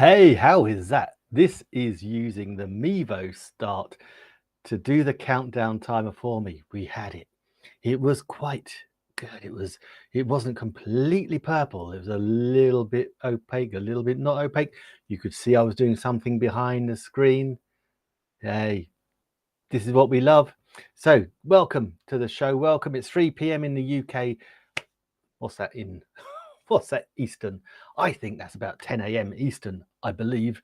Hey, how is that? This is using the Mevo Start to do the countdown timer for me. We had it. It was quite good. It wasn't completely purple. It was a little bit opaque, a little bit not opaque. You could see I was doing something behind the screen. Hey, this is what we love. So, welcome to the show. Welcome. It's 3 p.m. in the UK. What's that in? What's that Eastern? I think that's about 10 a.m. Eastern, I believe.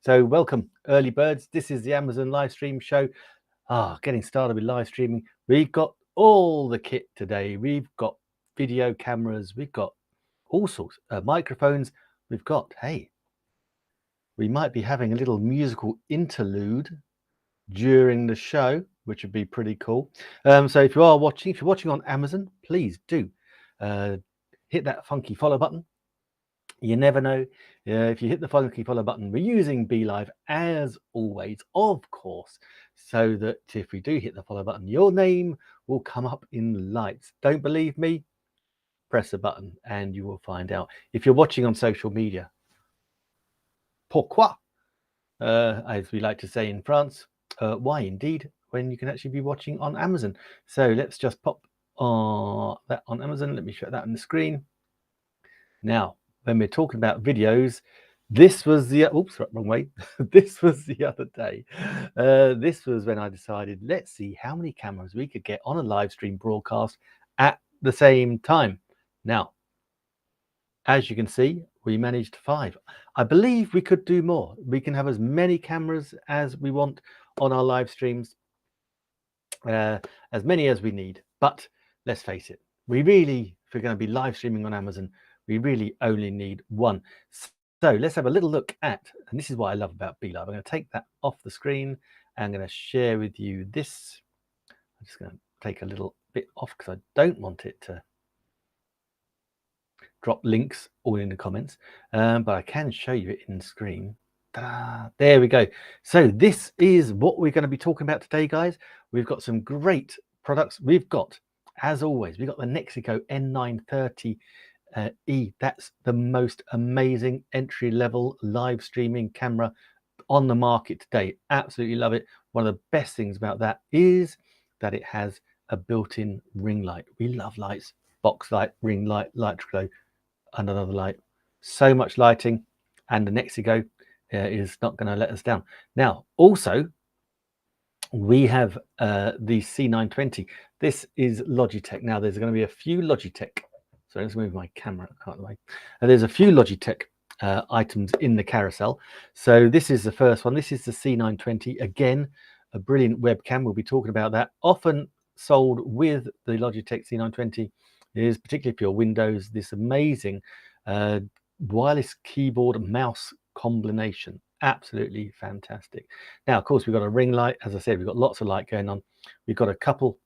So welcome, early birds. This is the Amazon live stream show. Getting started with live streaming. We've got all the kit today. We've got video cameras. We've got all sorts of microphones. We've got, hey, we might be having a little musical interlude during the show, which would be pretty cool. So if you're watching on Amazon, please do hit that funky follow button. You never know. If you hit the funky follow button, we're using BeLive as always, of course, so that if we do hit the follow button, your name will come up in lights. Don't believe me? Press the button and you will find out. If you're watching on social media, pourquoi? As we like to say in France, why indeed, when you can actually be watching on Amazon. So let's just pop that on Amazon. Let me show that on the screen. Now, when we're talking about videos, this was the wrong way. This was the other day. This was when I decided, let's see how many cameras we could get on a live stream broadcast at the same time. Now, as you can see, we managed 5. I believe we could do more. We can have as many cameras as we want on our live streams, as many as we need. But let's face it, if we're going to be live streaming on Amazon, we really only need one. So let's have a little look at, and this is what I love about BeLive. I'm going to take that off the screen and I'm going to share with you this. I'm just going to take a little bit off because I don't want it to drop links all in the comments, but I can show you it in the screen. Ta-da! There we go. So this is what we're going to be talking about today, guys. We've got some great products. We've got, as always, we've got the Nexico N930 that's the most amazing entry-level live streaming camera on the market today. Absolutely love it. One of the best things about that is that it has a built-in ring light. We love lights. Box light, ring light, light glow, and another light. So much lighting, and the Nexico is not going to let us down. Now, also, we have the C920. This is Logitech. Now, there's going to be a few Logitech. So let's move my camera out of the way. There's a few Logitech items in the carousel. So this is the first one. This is the C920. Again, a brilliant webcam. We'll be talking about that. Often sold with the Logitech C920 is, particularly for your Windows, this amazing wireless keyboard mouse combination. Absolutely fantastic. Now, of course, we've got a ring light. As I said, we've got lots of light going on. We've got a couple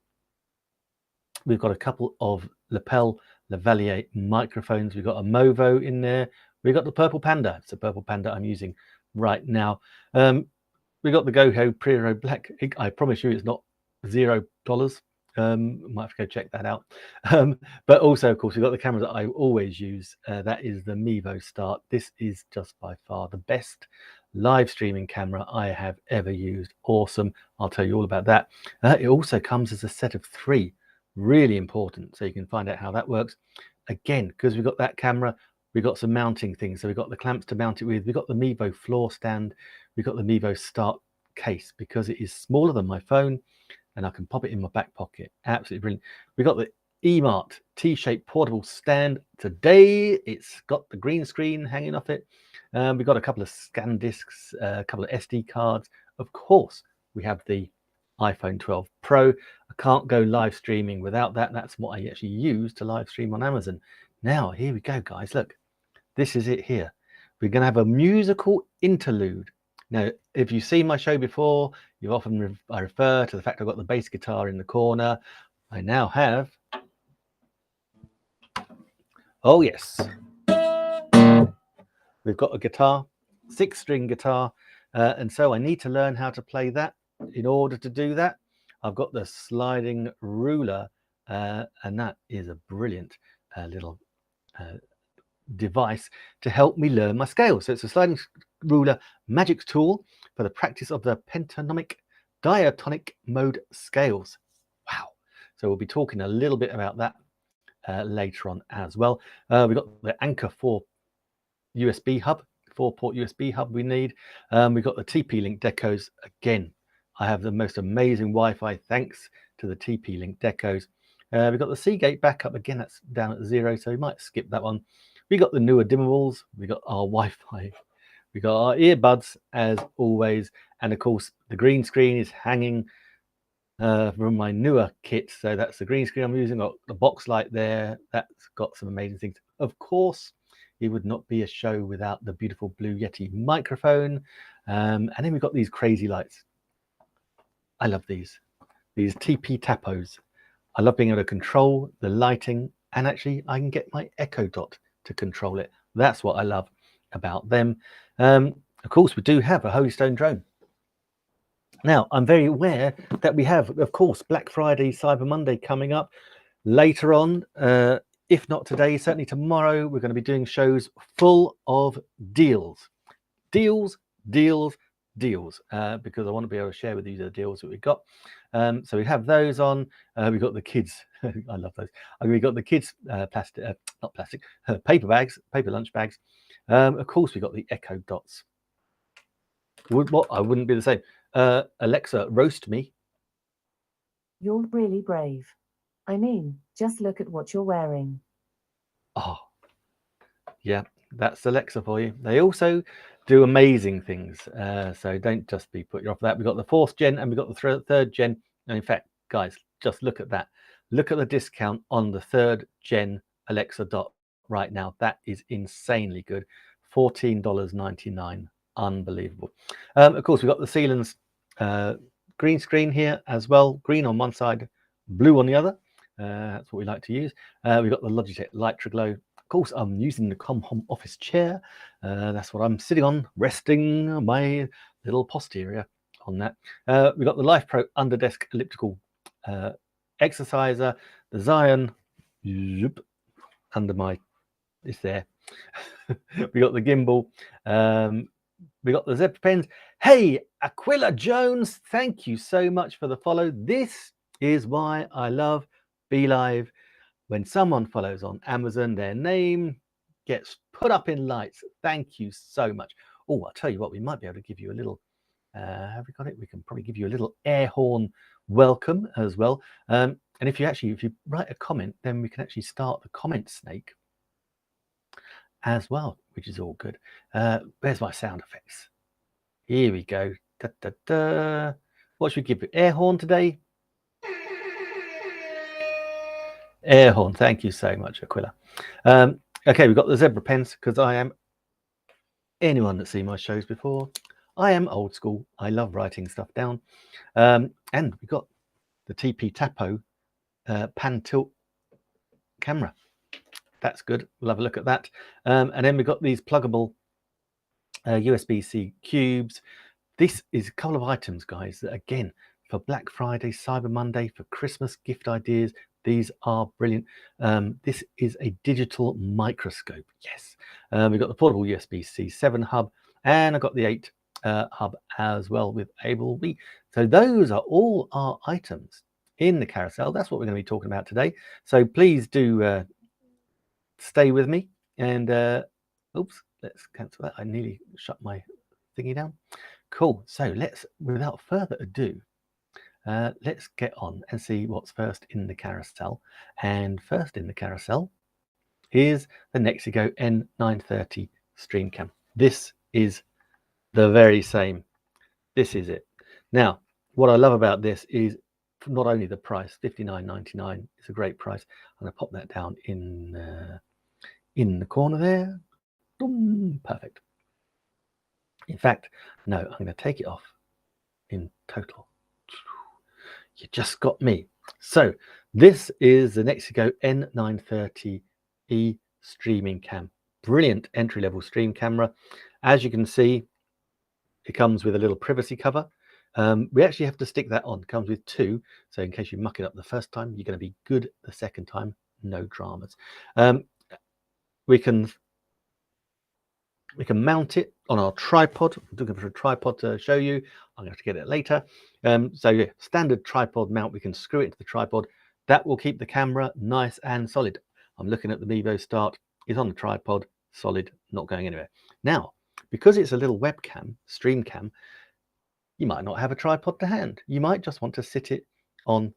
of lapel lavalier microphones. We've got a Movo in there. We've got the Purple Panda. It's a Purple Panda I'm using right now. We got the Goho Pro Black. I promise you it's not $0. Might have to go check that out. But also, of course, we've got the camera that I always use. That is the Mevo Start. This is just by far the best live streaming camera I have ever used. Awesome. I'll tell you all about that. It also comes as a set of 3. Really important, so you can find out how that works. Again, because we've got that camera, we've got some mounting things. So we've got the clamps to mount it with. We've got the Mevo floor stand. We've got the Mevo Start case because it is smaller than my phone and I can pop it in my back pocket. Absolutely brilliant. We've got the eMart T-shaped portable stand. Today it's got the green screen hanging off it. We've got a couple of scan discs, a couple of SD cards. Of course, we have the iPhone 12 Pro. I can't go live streaming without that. That's what I actually use to live stream on Amazon. Now, here we go, guys. Look, this is it here. We're going to have a musical interlude. Now, if you've seen my show before, you've often I refer to the fact I've got the bass guitar in the corner. I now have, oh yes, we've got a guitar, 6-string guitar, and so I need to learn how to play that. In order to do that, I've got the sliding ruler, and that is a brilliant little device to help me learn my scales. So it's a sliding ruler magic tool for the practice of the pentatonic diatonic mode scales. Wow. So we'll be talking a little bit about that later on as well. We've got the Anker 4 USB hub, 4-port USB hub we need. We've got the TP-Link decos again. I have the most amazing Wi-Fi thanks to the TP-Link decos. We've got the Seagate backup again, that's down at 0, so we might skip that one. We got the newer dimmables, we got our Wi-Fi, we got our earbuds as always, and of course the green screen is hanging from my newer kit. So that's the green screen I'm using, got the box light there, that's got some amazing things. Of course, it would not be a show without the beautiful Blue Yeti microphone. And then we've got these crazy lights. I love these TP Tapos. I love being able to control the lighting, and actually I can get my Echo Dot to control it. That's what I love about them. Of course, we do have a Holy Stone drone. Now, I'm very aware that we have, of course, Black Friday, Cyber Monday coming up later on. If not today, certainly tomorrow, we're going to be doing shows full of deals. Deals, because I want to be able to share with you the deals that we've got. So we have those on. We've got the kids. I love those. We've got the kids paper bags, paper lunch bags. Of course, we've got the Echo Dots. I wouldn't be the same. Alexa, roast me. You're really brave. I mean, just look at what you're wearing. Oh, yeah, that's Alexa for you. They also do amazing things. So don't just be put off that. We've got the 4th gen and we've got the 3rd gen. And in fact, guys, just look at that. Look at the discount on the 3rd gen Alexa Dot right now. That is insanely good. $14.99. Unbelievable. Of course, we've got the Siemens green screen here as well. Green on one side, blue on the other. That's what we like to use. We've got the Logitech Lightroglow. Of course, I'm using the ComHome office chair. That's what I'm sitting on, resting my little posterior on that. We've got the LifePro Underdesk Elliptical Exerciser, the Zion under my, it's there. We got the gimbal. We got the Zebra pens. Hey, Aquila Jones, thank you so much for the follow. This is why I love BeLive. When someone follows on Amazon, their name gets put up in lights. Thank you so much. Oh, I'll tell you what, we might be able to give you a little, have we got it? We can probably give you a little air horn welcome as well. And if you write a comment, then we can actually start the comment snake as well, which is all good. Where's my sound effects? Here we go. Da, da, da. What should we give you? Air horn today? Air horn. Thank you so much, Aquila. Okay, we've got the Zebra pens because I am, anyone that's seen my shows before, I am old school. I love writing stuff down. And we've got the TP Tapo pan tilt camera. That's good. We'll have a look at that. And then we've got these pluggable USB-C cubes. This is a couple of items, guys, that again, for Black Friday, Cyber Monday, for Christmas gift ideas, these are brilliant. This is a digital microscope. Yes. We've got the portable USB-C 7 hub, and I've got the 8 hub as well with AbleB. So those are all our items in the carousel. That's what we're going to be talking about today. So please do stay with me. And oops, let's cancel that. I nearly shut my thingy down. Cool. So let's, without further ado, let's get on and see what's first in the carousel. And first in the carousel is the Nexigo N930 Stream Cam. This is the very same. This is it. Now, what I love about this is not only the price, $59.99. It's a great price. I'm going to pop that down in the corner there. Boom, perfect. In fact, no, I'm going to take it off in total. You just got me. So this is the Nexigo N930E streaming cam. Brilliant entry-level stream camera. As you can see, it comes with a little privacy cover. We actually have to stick that on. It comes with 2, so in case you muck it up the first time, you're going to be good the second time. No dramas. We can We can mount it on our tripod. I'm looking for a tripod to show you. I'm going to have to get it later. So yeah, standard tripod mount. We can screw it into the tripod. That will keep the camera nice and solid. I'm looking at the Mevo Start. It's on the tripod, solid, not going anywhere. Now, because it's a little webcam, stream cam, you might not have a tripod to hand. You might just want to sit it on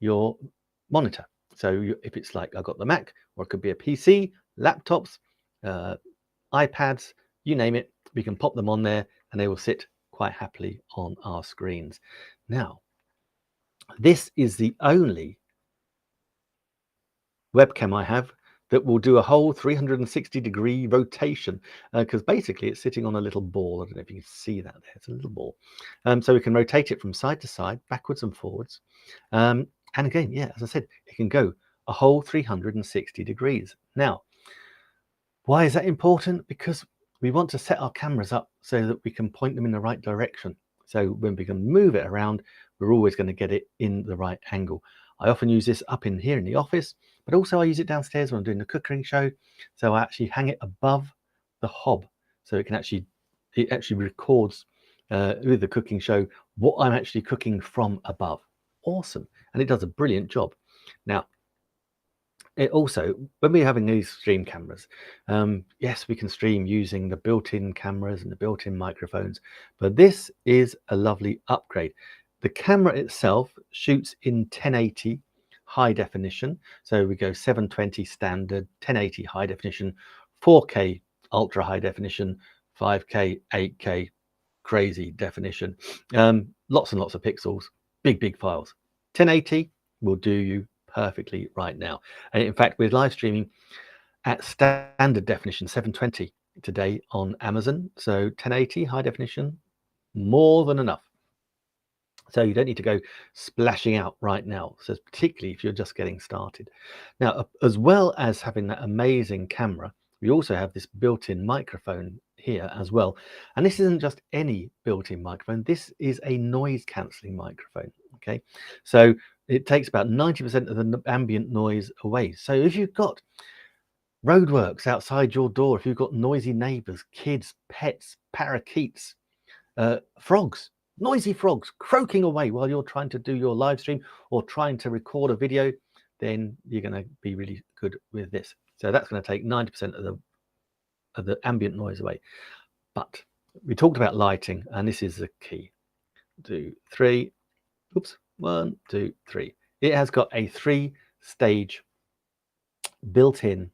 your monitor. So if it's like I've got the Mac, or it could be a PC, laptops, iPads, you name it, we can pop them on there and they will sit quite happily on our screens. Now, this is the only webcam I have that will do a whole 360-degree rotation, because basically it's sitting on a little ball. I don't know if you can see that there. It's a little ball. So we can rotate it from side to side, backwards and forwards. And again, yeah, as I said, it can go a whole 360 degrees. Now, why is that important? Because we want to set our cameras up so that we can point them in the right direction. So when we can move it around, we're always going to get it in the right angle. I often use this up in here in the office, but also I use it downstairs when I'm doing the cooking show. So I actually hang it above the hob, so it actually records with the cooking show what I'm actually cooking from above. Awesome. And it does a brilliant job. Now, it also, when we're having these stream cameras, yes, we can stream using the built-in cameras and the built-in microphones, but this is a lovely upgrade. The camera itself shoots in 1080 high definition. So we go 720 standard, 1080 high definition, 4K ultra high definition, 5K, 8K crazy definition. Lots and lots of pixels, big files. 1080 will do you perfectly right now. And in fact, we're live streaming at standard definition 720 today on Amazon. So 1080 high definition, more than enough. So you don't need to go splashing out right now. So particularly if you're just getting started. Now, as well as having that amazing camera, we also have this built-in microphone here as well. And this isn't just any built-in microphone. This is a noise cancelling microphone. Okay, so it takes about 90% of the ambient noise away. So if you've got roadworks outside your door, if you've got noisy neighbors, kids, pets, parakeets, frogs, noisy frogs croaking away while you're trying to do your live stream or trying to record a video, then you're going to be really good with this. So that's going to take 90% of the ambient noise away. But we talked about lighting, and this is the key. 2, 3. Oops. 1, 2, 3. It has got a 3-stage built-in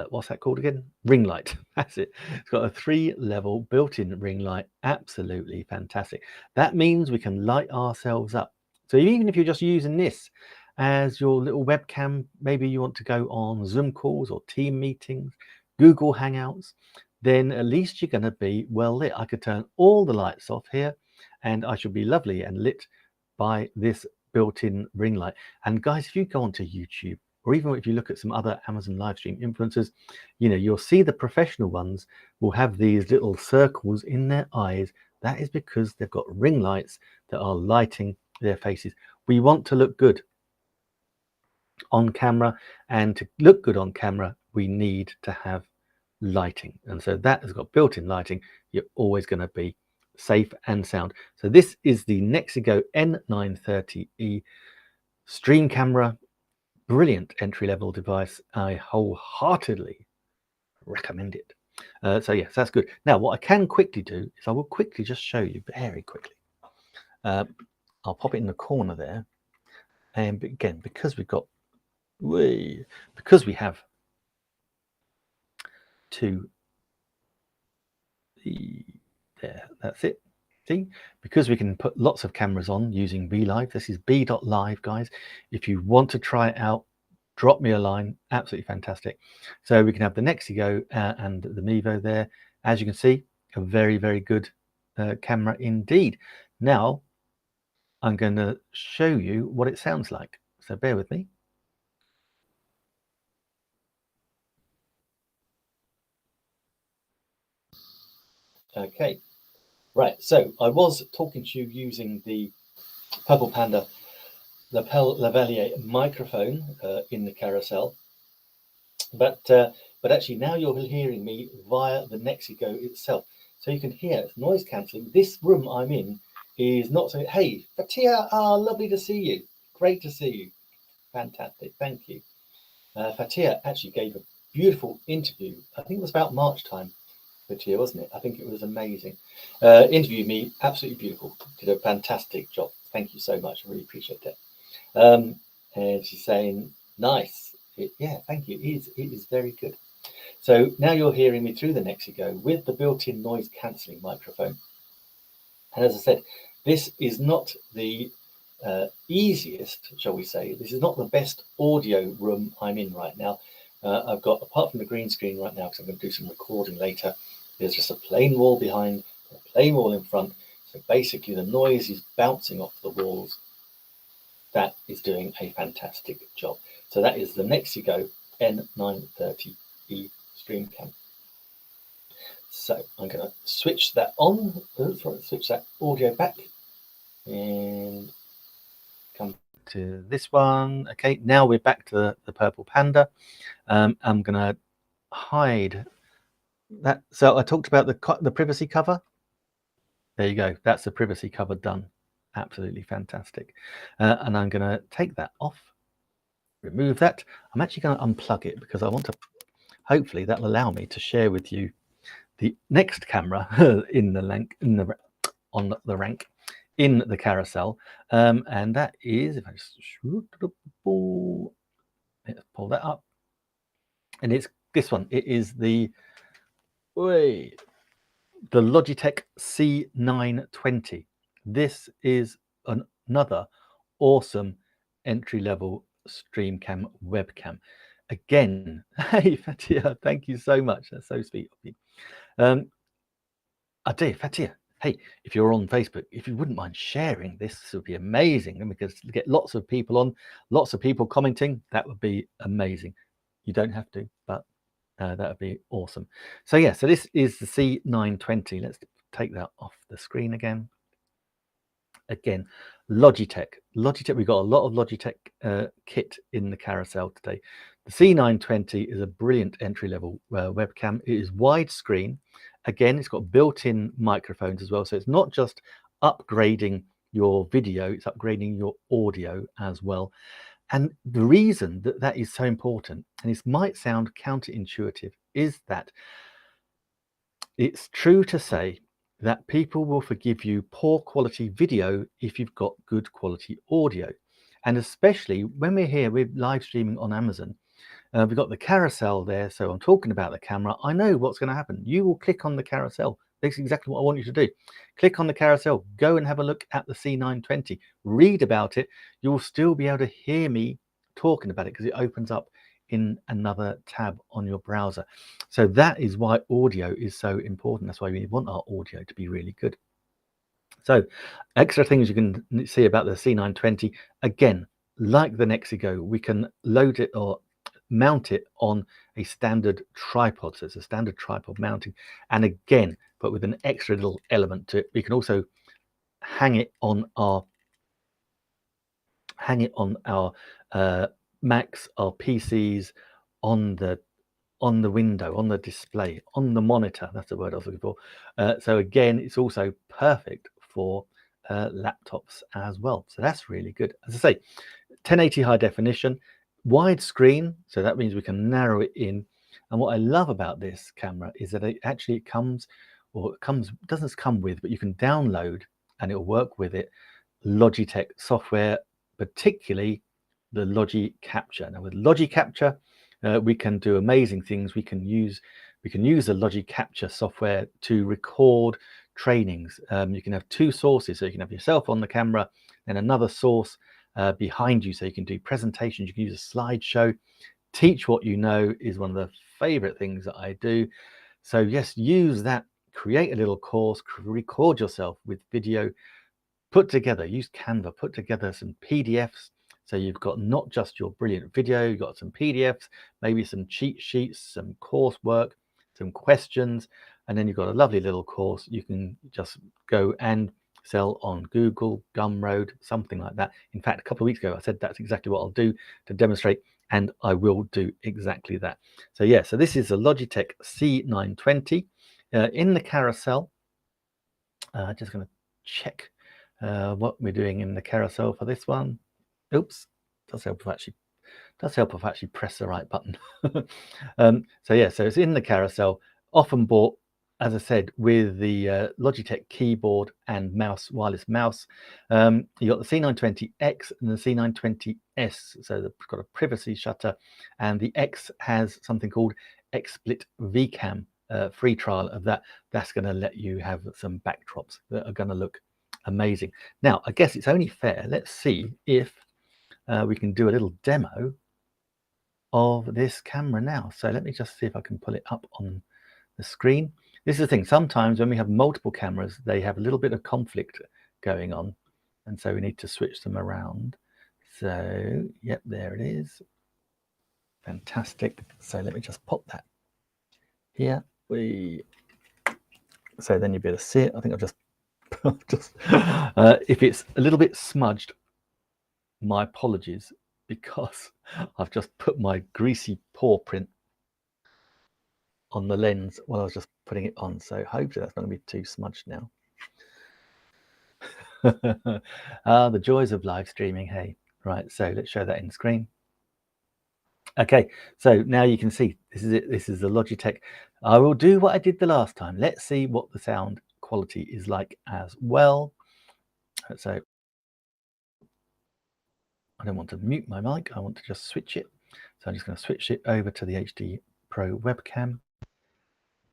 what's that called again? Ring light. That's it. It's got a 3-level built-in ring light. Absolutely fantastic. That means we can light ourselves up. So even if you're just using this as your little webcam, maybe you want to go on Zoom calls or team meetings, Google Hangouts, then at least you're going to be well lit. I could turn all the lights off here and I should be lovely and lit by this built-in ring light. And guys, if you go onto YouTube, or even if you look at some other Amazon live stream influencers, you know, you'll see the professional ones will have these little circles in their eyes. That is because they've got ring lights that are lighting their faces. We want to look good on camera, and to look good on camera, we need to have lighting. And so that has got built-in lighting. You're always going to be safe and sound. So this is the Nexigo N930E stream camera. Brilliant entry-level device. I wholeheartedly recommend it. So yes, that's good. Now what I can quickly do is I will quickly just show you very quickly. I'll pop it in the corner there, and again, because we have there, that's it. See, because we can put lots of cameras on using BeLive. This is B.Live, guys. If you want to try it out, drop me a line. Absolutely fantastic. So we can have the Nexigo and the Mevo there. As you can see, a very good camera indeed. Now I'm going to show you what it sounds like. So bear with me. Okay. Right, so I was talking to you using the Purple Panda lapel lavalier microphone in the carousel, but but actually now you're hearing me via the Nexigo itself. So you can hear it's noise cancelling. This room I'm in is not so, hey, Fatia, lovely to see you. Great to see you. Fantastic, thank you. Fatia actually gave a beautiful interview. I think it was about March time, Fatia, wasn't it? I think it was amazing. Interviewed me, absolutely beautiful. Did a fantastic job. Thank you so much. I really appreciate that. And she's saying, nice. Yeah, thank you. It is very good. So now you're hearing me through the Nexigo with the built-in noise cancelling microphone. And as I said, this is not the easiest, shall we say. This is not the best audio room I'm in right now. I've got, apart from the green screen right now, because I'm going to do some recording later, there's just a plain wall behind, a plain wall in front. So basically the noise is bouncing off the walls. That is doing a fantastic job. So that is the Nexigo N930E StreamCam. So I'm going to switch that on, switch that audio back and come to this one. Okay, now we're back to the Purple Panda. I'm going to hide that. So I talked about the privacy cover. There you go. That's the privacy cover done. Absolutely fantastic. And I'm going to take that off, remove that. I'm actually going to unplug it because I want to, hopefully that'll allow me to share with you the next camera in the rank in the carousel, and that is, if I just let's pull that up, and it's this one. It is the Logitech C920. This is another awesome entry-level StreamCam webcam. Again, hey Fatia, thank you so much. That's so sweet of you. I do, Fatia, hey, if you're on Facebook, if you wouldn't mind sharing this would be amazing, and because get lots of people on, lots of people commenting, that would be amazing. You don't have to, but that would be awesome. So yeah, so this is the C920. Let's take that off the screen again. Again, Logitech. We've got a lot of Logitech kit in the carousel today. The C920 is a brilliant entry-level webcam. It is widescreen. Again, it's got built-in microphones as well. So it's not just upgrading your video, it's upgrading your audio as well. And the reason that that is so important, and this might sound counterintuitive, is that it's true to say that people will forgive you poor quality video if you've got good quality audio. And especially when we're here, we're live streaming on Amazon. We've got the carousel there, so I'm talking about the camera. I know what's going to happen. You will click on the carousel. That's exactly what I want you to do. Click on the carousel, go and have a look at the C920, read about it. You'll still be able to hear me talking about it because it opens up in another tab on your browser. So that is why audio is so important. That's why we want our audio to be really good. So extra things you can see about the C920. Again, like the Nexigo, we can load it or mount it on a standard tripod. So it's a standard tripod mounting, and again, but with an extra little element to it. We can also hang it on our Macs, our PCs, on the window, on the display, on the monitor. That's the word I was looking for. So again, it's also perfect for laptops as well. So that's really good. As I say, 1080 high definition, widescreen. So that means we can narrow it in. And what I love about this camera is that it actually doesn't come with, but you can download and it'll work with it, Logitech software, particularly the Logi Capture. Now with Logi Capture, we can do amazing things. We can use the Logi Capture software to record trainings. You can have two sources, so you can have yourself on the camera and another source behind you, so you can do presentations. You can use a slideshow. Teach what you know is one of the favorite things that I do. So yes, use that, create a little course, record yourself with video, use Canva, put together some PDFs. So you've got not just your brilliant video, you've got some PDFs, maybe some cheat sheets, some coursework, some questions, and then you've got a lovely little course you can just go and sell on Google, Gumroad, something like that. In fact, a couple of weeks ago, I said that's exactly what I'll do to demonstrate and I will do exactly that. So yeah, so this is a Logitech C920 in the carousel. Just going to check what we're doing in the carousel for this one. Oops, does help if actually press the right button. So yeah, so it's in the carousel, often bought, as I said, with the Logitech keyboard and mouse, wireless mouse. You got the C920X and the C920S. So they've got a privacy shutter, and the X has something called XSplit VCam. Free trial of that. That's going to let you have some backdrops that are going to look amazing. Now, I guess it's only fair. Let's see if we can do a little demo of this camera now. So let me just see if I can pull it up on the screen. This is the thing. Sometimes when we have multiple cameras, they have a little bit of conflict going on, and so we need to switch them around. So yep, there it is. Fantastic. So let me just pop that here. So then you'll be able to see it. I think I've just if it's a little bit smudged, my apologies, because I've just put my greasy paw print on the lens while I was just putting it on. So hopefully that's not going to be too smudged now. The joys of live streaming. Hey, right. So let's show that in screen. Okay, so now you can see this is it. This is the Logitech. I will do what I did the last time. Let's see what the sound quality is like as well. So I don't want to mute my mic. I want to just switch it. So I'm just going to switch it over to the HD Pro webcam.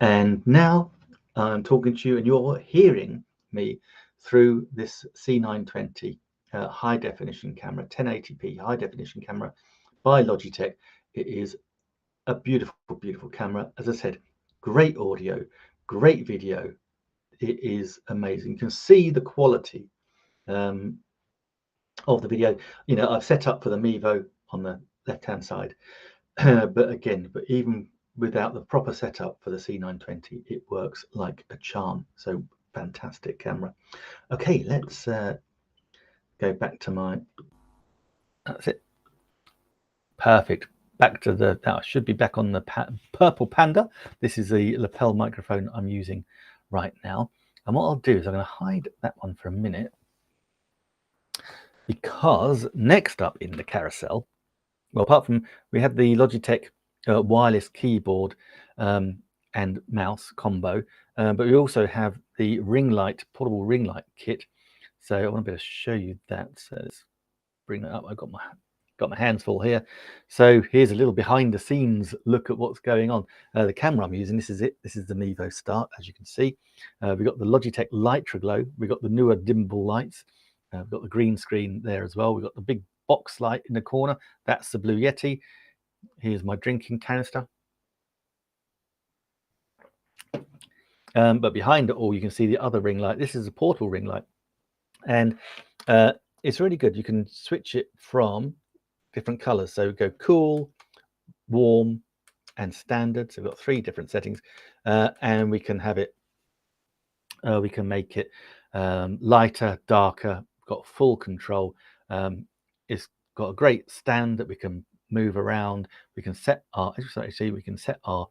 And now I'm talking to you and you're hearing me through this C920 high definition camera, 1080p high definition camera by Logitech. It is a beautiful, beautiful camera. As I said, great audio, great video. It is amazing. You can see the quality of the video. You know, I've set up for the Mevo on the left-hand side, but even without the proper setup for the C920, it works like a charm. So fantastic camera. Okay, let's go back to my. That's it. Perfect. Back to the. Now I should be back on the Purple Panda. This is the lapel microphone I'm using right now. And what I'll do is I'm going to hide that one for a minute, because next up in the carousel, well, apart from we have the Logitech wireless keyboard and mouse combo, but we also have the ring light, portable ring light kit. So I want to be able to show you that. So let's bring that up. I've got my hands full here. So here's a little behind the scenes look at what's going on. The camera I'm using, this is it. This is the Mevo Start, as you can see. We've got the Logitech Litroglow. We've got the newer dimmable lights. We've got the green screen there as well. We've got the big box light in the corner. That's the Blue Yeti. Here's my drinking canister. But behind it all, you can see the other ring light. This is a portable ring light. And it's really good. You can switch it from different colors. So go cool, warm, and standard. So we've got 3 different settings. And we can have it, we can make it lighter, darker, got full control. It's got a great stand that we can move around. We can set our, we can set our,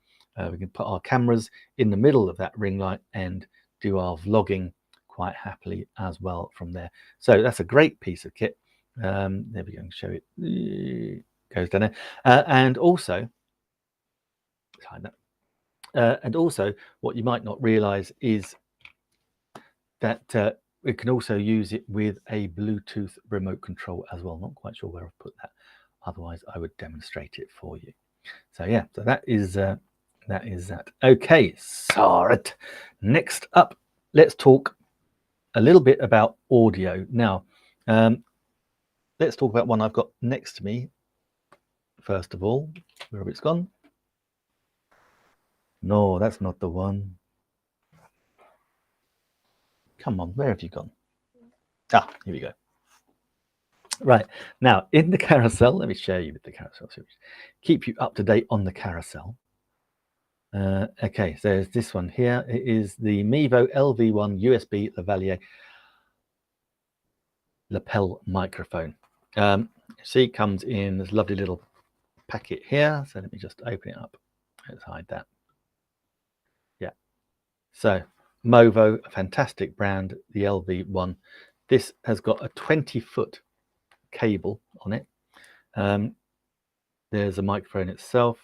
we can put our cameras in the middle of that ring light and do our vlogging quite happily as well from there. So that's a great piece of kit. There we go, and show it. Goes down there. And also, what you might not realize is that we can also use it with a Bluetooth remote control as well. Not quite sure where I've put that. Otherwise, I would demonstrate it for you. So yeah, so that is that. Okay, so next up, let's talk a little bit about audio. Now, let's talk about one I've got next to me. First of all, wherever it's gone. No, that's not the one. Come on, where have you gone? Ah, here we go. Right, now in the carousel, let me share you with the carousel so keep you up to date on the carousel. Okay, so there's this one here. It is the Mevo LV1 USB Lavalier lapel microphone. See, it comes in this lovely little packet here. So let me just open it up. Let's hide that. Yeah. So Movo, a fantastic brand, the LV1. This has got a 20-foot cable on it. There's a microphone itself.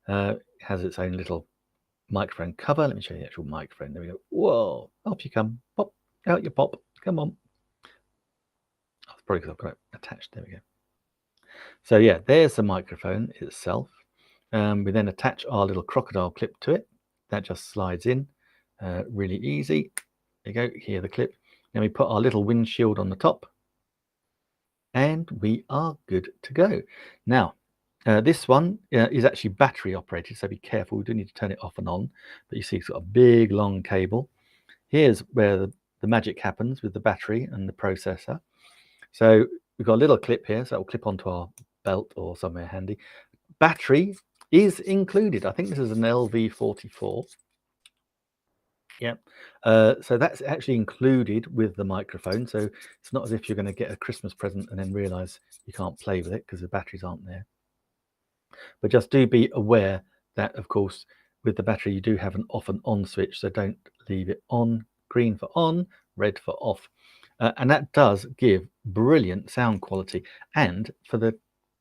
It has its own little microphone cover. Let me show you the actual microphone. There we go. Whoa, off you come. Pop, out you pop. Come on. Oh, it's probably because I've got it attached. There we go. So yeah, there's the microphone itself. We then attach our little crocodile clip to it. That just slides in really easy. There you go, here the clip. Then we put our little windshield on the top and we are good to go. Now, this one is actually battery operated, so be careful. We do need to turn it off and on, but you see it's got a big long cable. Here's where the magic happens with the battery and the processor. So we've got a little clip here, so it will clip onto our belt or somewhere handy. Battery is included. I think this is an LV44. Yep. So that's actually included with the microphone. So it's not as if you're going to get a Christmas present and then realize you can't play with it because the batteries aren't there. But just do be aware that, of course, with the battery, you do have an off and on switch. So don't leave it on. Green for on, red for off. And that does give brilliant sound quality. And for the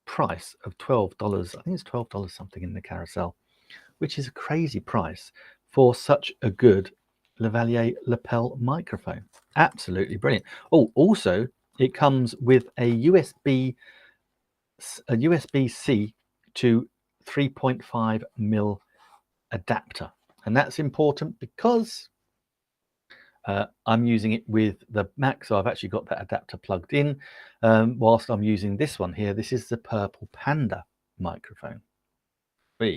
price of $12, I think it's $12 something in the carousel, which is a crazy price for such a good Lavalier lapel microphone. Absolutely brilliant. Oh, also, it comes with a USB-C to 3.5 mil adapter. And that's important because I'm using it with the Mac, so I've actually got that adapter plugged in whilst I'm using this one here. This is the Purple Panda microphone. So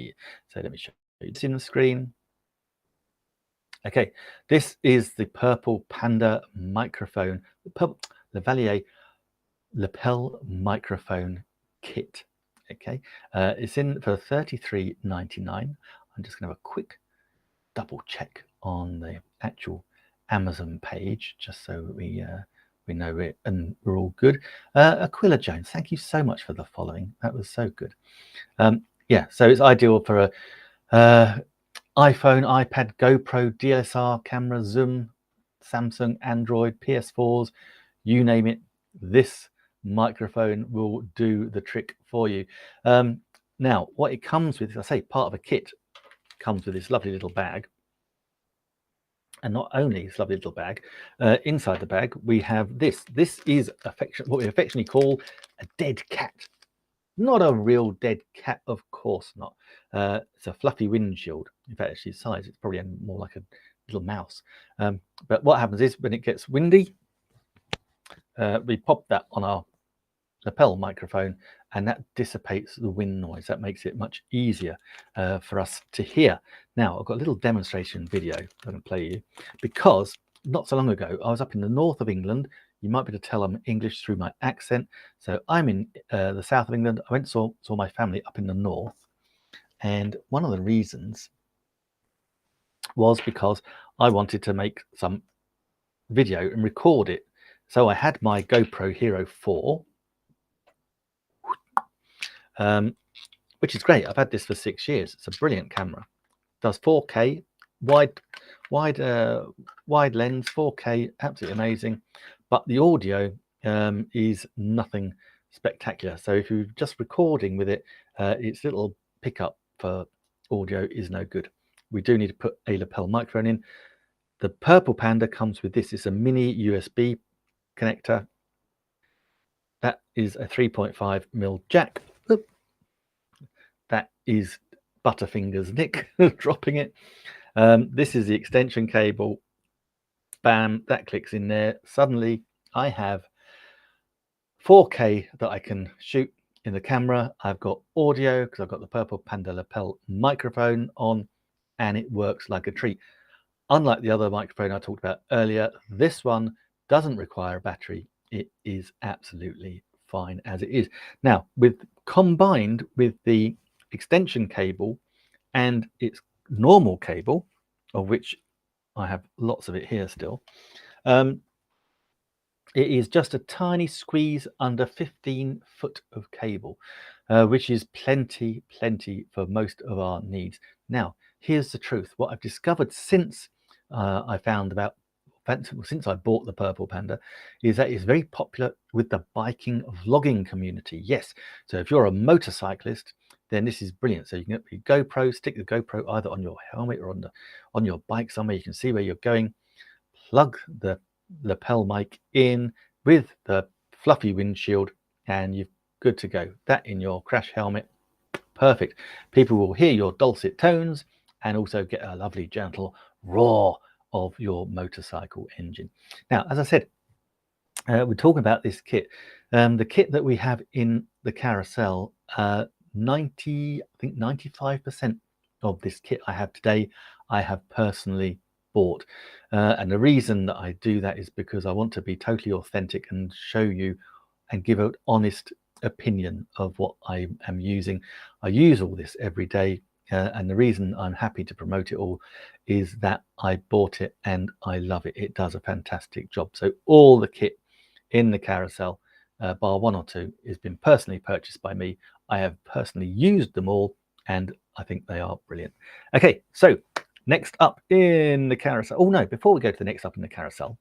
let me show you this in the screen. Okay, this is the Purple Panda microphone, the Lavalier lapel microphone kit. Okay, it's in for $33.99. I'm just going to have a quick double check on the actual Amazon page just so we know it and we're all good. Aquila Jones, thank you so much for the following. That was so good. Yeah, so it's ideal for a iPhone, iPad, GoPro, DSLR camera, Zoom, Samsung, Android, PS4s, you name it. This microphone will do the trick for you. Now, what it comes with, as I say, part of a kit, comes with this lovely little bag. And not only this lovely little bag, inside the bag, we have this. This is what we affectionately call a dead cat. Not a real dead cat, of course not. It's a fluffy windshield. In fact, actually, size, it's probably more like a little mouse. But what happens is when it gets windy, we pop that on our lapel microphone and that dissipates the wind noise. That makes it much easier for us to hear. Now, I've got a little demonstration video I'm going to play you because not so long ago, I was up in the north of England. You might be able to tell I'm English through my accent. So I'm in the south of England. I went and saw my family up in the north. And one of the reasons was because I wanted to make some video and record it. So I had my GoPro Hero 4, which is great. I've had this for 6 years. It's a brilliant camera. Does 4K, wide lens, 4K, absolutely amazing. But the audio is nothing spectacular. So if you're just recording with it, its little pickup for audio is no good. We do need to put a lapel microphone in. The Purple Panda comes with this. It's a mini USB connector. That is a 3.5 mil jack. Oop. That is Butterfingers Nick dropping it. This is the extension cable. Bam, that clicks in there. Suddenly I have 4K that I can shoot in the camera. I've got audio because I've got the Purple Panda lapel microphone on, and it works like a treat. Unlike the other microphone I talked about earlier, this one doesn't require a battery. It is absolutely fine as it is. Now, combined with the extension cable and its normal cable, of which I have lots of it here still, it is just a tiny squeeze under 15 foot of cable. which is plenty for most of our needs. Now, here's the truth. What I've discovered since I bought the Purple Panda is that it's very popular with the biking vlogging community. Yes, so if you're a motorcyclist, then this is brilliant. So you can get your GoPro, stick the GoPro either on your helmet or on your bike somewhere. You can see where you're going. Plug the lapel mic in with the fluffy windshield, and you're good to go. That in your crash helmet, perfect. People will hear your dulcet tones and also get a lovely gentle roar of your motorcycle engine. Now, as I said, we're talking about this kit. The kit that we have in the carousel, 95% of this kit I have today, I have personally bought. And the reason that I do that is because I want to be totally authentic and show you and give an honest opinion of what I am using. I use all this every day. And the reason I'm happy to promote it all is that I bought it and I love it. It does a fantastic job. So all the kit in the carousel, bar one or two, has been personally purchased by me. I have personally used them all and I think they are brilliant. Okay, so next up in the carousel. Oh no, before we go to the next up in the carousel,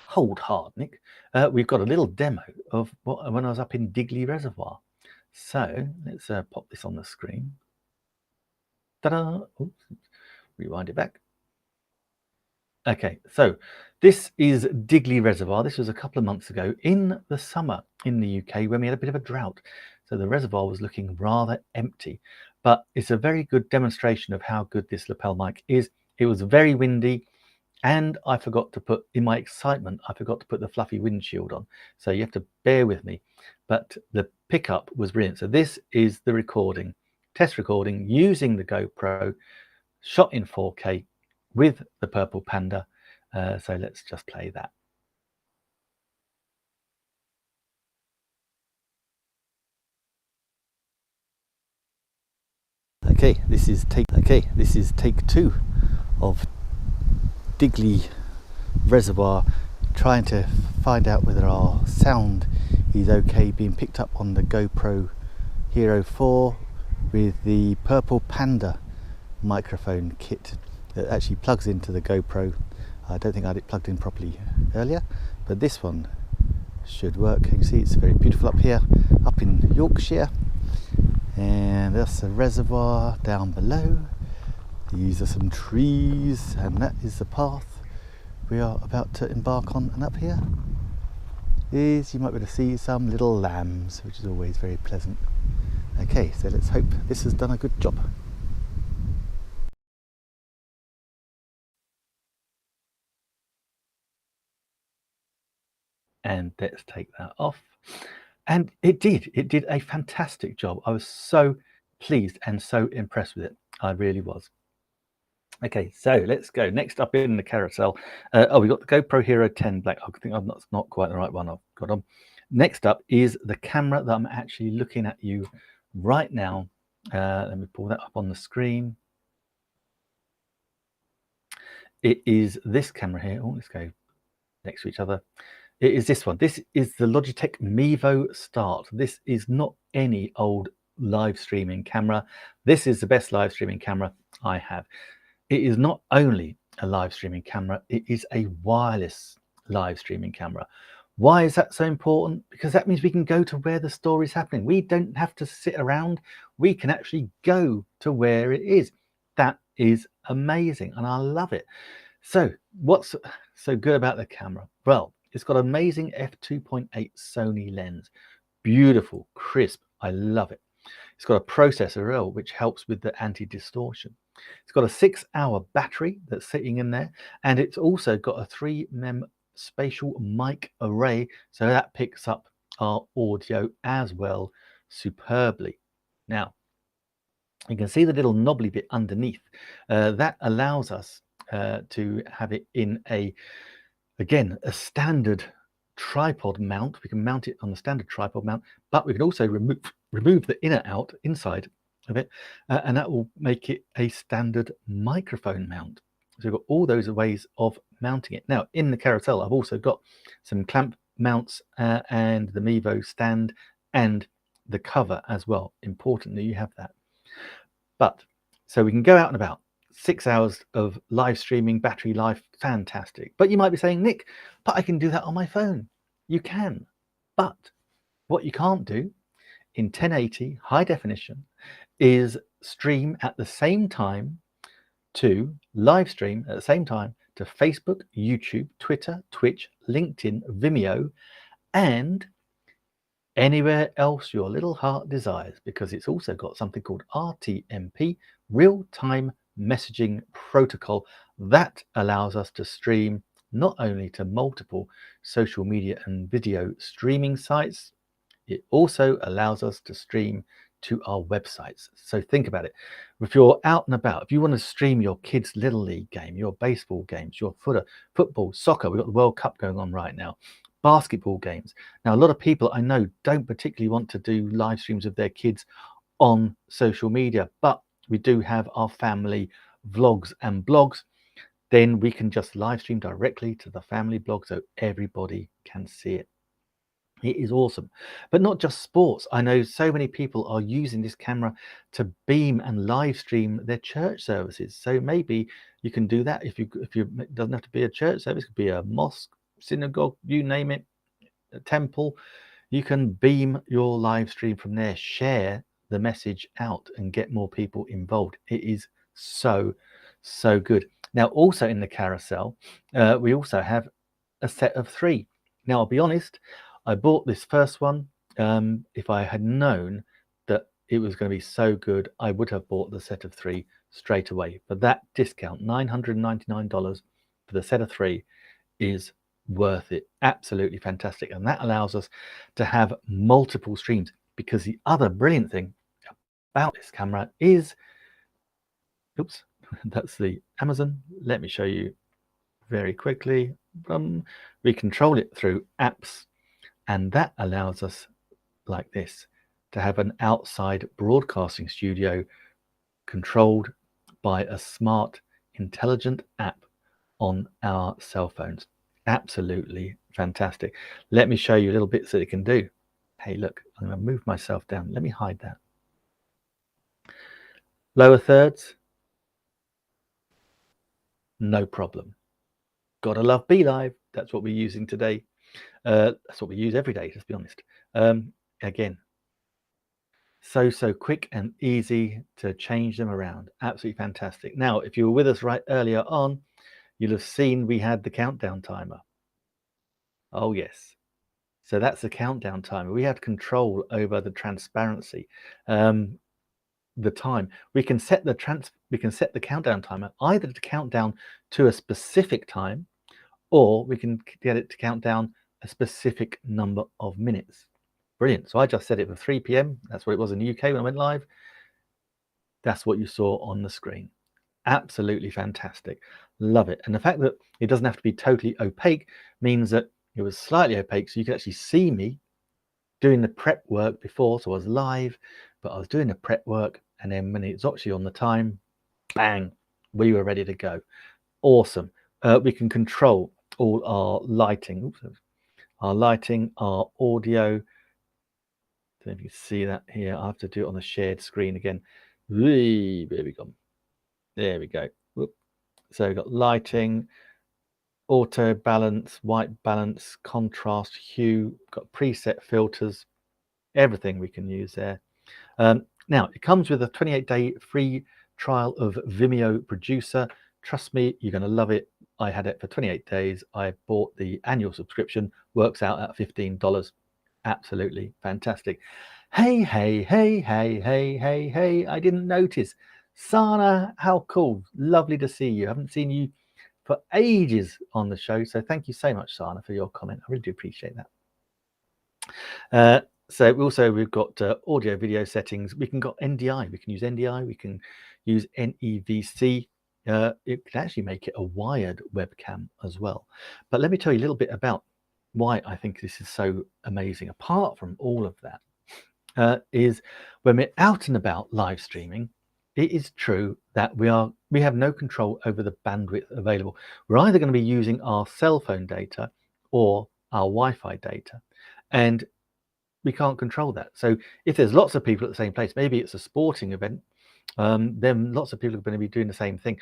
hold hard, Nick. We've got a little demo of when I was up in Digley Reservoir. So let's pop this on the screen. Ta-da! Oops. Rewind it back. Okay, so this is Digley Reservoir. This was a couple of months ago in the summer in the UK when we had a bit of a drought. So the reservoir was looking rather empty, but it's a very good demonstration of how good this lapel mic is. It was very windy and I forgot to put, in my excitement, I forgot to put the fluffy windshield on. So you have to bear with me, but the pickup was brilliant. So this is the recording, test recording using the GoPro, shot in 4K with the Purple Panda. So let's just play that. Okay, this is take two of Digley Reservoir, trying to find out whether our sound is okay being picked up on the GoPro Hero 4 with the Purple Panda microphone kit that actually plugs into the GoPro. I don't think I had it plugged in properly earlier, but this one should work. You can see it's very beautiful up here, up in Yorkshire, and that's the reservoir down below. These are some trees, and that is the path we are about to embark on. And up here is, you might be able to see some little lambs, which is always very pleasant. Okay, so let's hope this has done a good job. And let's take that off. And it did a fantastic job. I was so pleased and so impressed with it. I really was. Okay, so let's go. Next up in the carousel. Oh, we got the GoPro Hero 10 Black. I think that's not quite the right one I've got on. Next up is the camera that I'm actually looking at you right now. Let me pull that up on the screen. It is this camera here. Oh, let's go next to each other. It is this one. This is the Logitech Mevo Start. This is not any old live streaming camera. This is the best live streaming camera I have. It is not only a live streaming camera, it is a wireless live streaming camera. Why is that so important? Because that means we can go to where the story is happening. We don't have to sit around. We can actually go to where it is. That is amazing, and I love it. So what's so good about the camera? Well, it's got an amazing f2.8 Sony lens. Beautiful, crisp. I love it. It's got a processor which helps with the anti-distortion. It's got a 6-hour battery that's sitting in there, and it's also got a 3 mem spatial mic array, so that picks up our audio as well superbly. Now, you can see the little knobbly bit underneath. That allows us to have it in a standard tripod mount. We can mount it on the standard tripod mount, but we can also remove the inside of it, and that will make it a standard microphone mount. So we've got all those ways of mounting it. Now in the carousel, I've also got some clamp mounts and the Mevo stand and the cover as well. Important that you have that. But so we can go out and about. 6 hours of live streaming, battery life, fantastic. But you might be saying, Nick, but I can do that on my phone. You can. But what you can't do in 1080 high definition is stream at the same time to live stream at the same time to Facebook, YouTube, Twitter, Twitch, LinkedIn, Vimeo, and anywhere else your little heart desires, because it's also got something called RTMP, real-time messaging protocol, that allows us to stream not only to multiple social media and video streaming sites, it also allows us to stream to our websites. So think about it. If you're out and about, if you want to stream your kids' little league game, your baseball games, your football, soccer, we've got the World Cup going on right now, basketball games. Now, a lot of people I know don't particularly want to do live streams of their kids on social media, but we do have our family vlogs and blogs. Then we can just live stream directly to the family blog so everybody can see it. It is awesome. But not just sports. I know so many people are using this camera to beam and live stream their church services. So maybe you can do that if you it doesn't have to be a church service, it could be a mosque, synagogue, you name it, a temple. You can beam your live stream from there, share the message out and get more people involved. It is so good. Now, also in the carousel, we also have a set of 3. Now, I'll be honest, I bought this first one. If I had known that it was going to be so good, I would have bought the set of 3 straight away. But that discount, $999 for the set of 3, is worth it. Absolutely fantastic. And that allows us to have multiple streams, because the other brilliant thing about this camera is, oops, that's the Amazon. Let me show you very quickly. We control it through apps, and that allows us, like this, to have an outside broadcasting studio controlled by a smart, intelligent app on our cell phones. Absolutely fantastic. Let me show you little bits that it can do. Hey, look, I'm going to move myself down. Let me hide that. Lower thirds, no problem. Gotta love BeLive. That's what we're using today. That's what we use every day, let's be honest. Again, so quick and easy to change them around. Absolutely fantastic. Now, if you were with us right earlier on, you'll have seen we had the countdown timer. Oh yes. So that's the countdown timer. We had control over the transparency, the time. We can set the countdown timer either to count down to a specific time, or we can get it to count down a specific number of minutes. Brilliant. So I just set it for 3 p.m. That's what it was in the UK when I went live. That's what you saw on the screen. Absolutely fantastic. Love it. And the fact that it doesn't have to be totally opaque means that it was slightly opaque, so you could actually see me doing the prep work before. So I was live, but I was doing the prep work, and then when it's actually on the time, bang, we were ready to go. Awesome. We can control all our lighting. Oops, our lighting, our audio. I don't know if you can see that here. I have to do it on the shared screen again. There we go. There we go. Whoop. So we've got lighting, auto balance, white balance, contrast, hue, got preset filters, everything we can use there. Now, it comes with a 28-day free trial of Vimeo Producer. Trust me, you're going to love it. I had it for 28 days. I bought the annual subscription, works out at $15. Absolutely fantastic. Hey, I didn't notice. Sana, how cool. Lovely to see you. I haven't seen you for ages on the show. So thank you so much, Sana, for your comment. I really do appreciate that. So we've got audio video settings. We can got NDI. We can use NDI. We can use NEVC. It can actually make it a wired webcam as well. But let me tell you a little bit about why I think this is so amazing. Apart from all of that, is when we're out and about live streaming, it is true that we have no control over the bandwidth available. We're either going to be using our cell phone data or our Wi-Fi data, and we can't control that. So if there's lots of people at the same place, maybe it's a sporting event, then lots of people are going to be doing the same thing,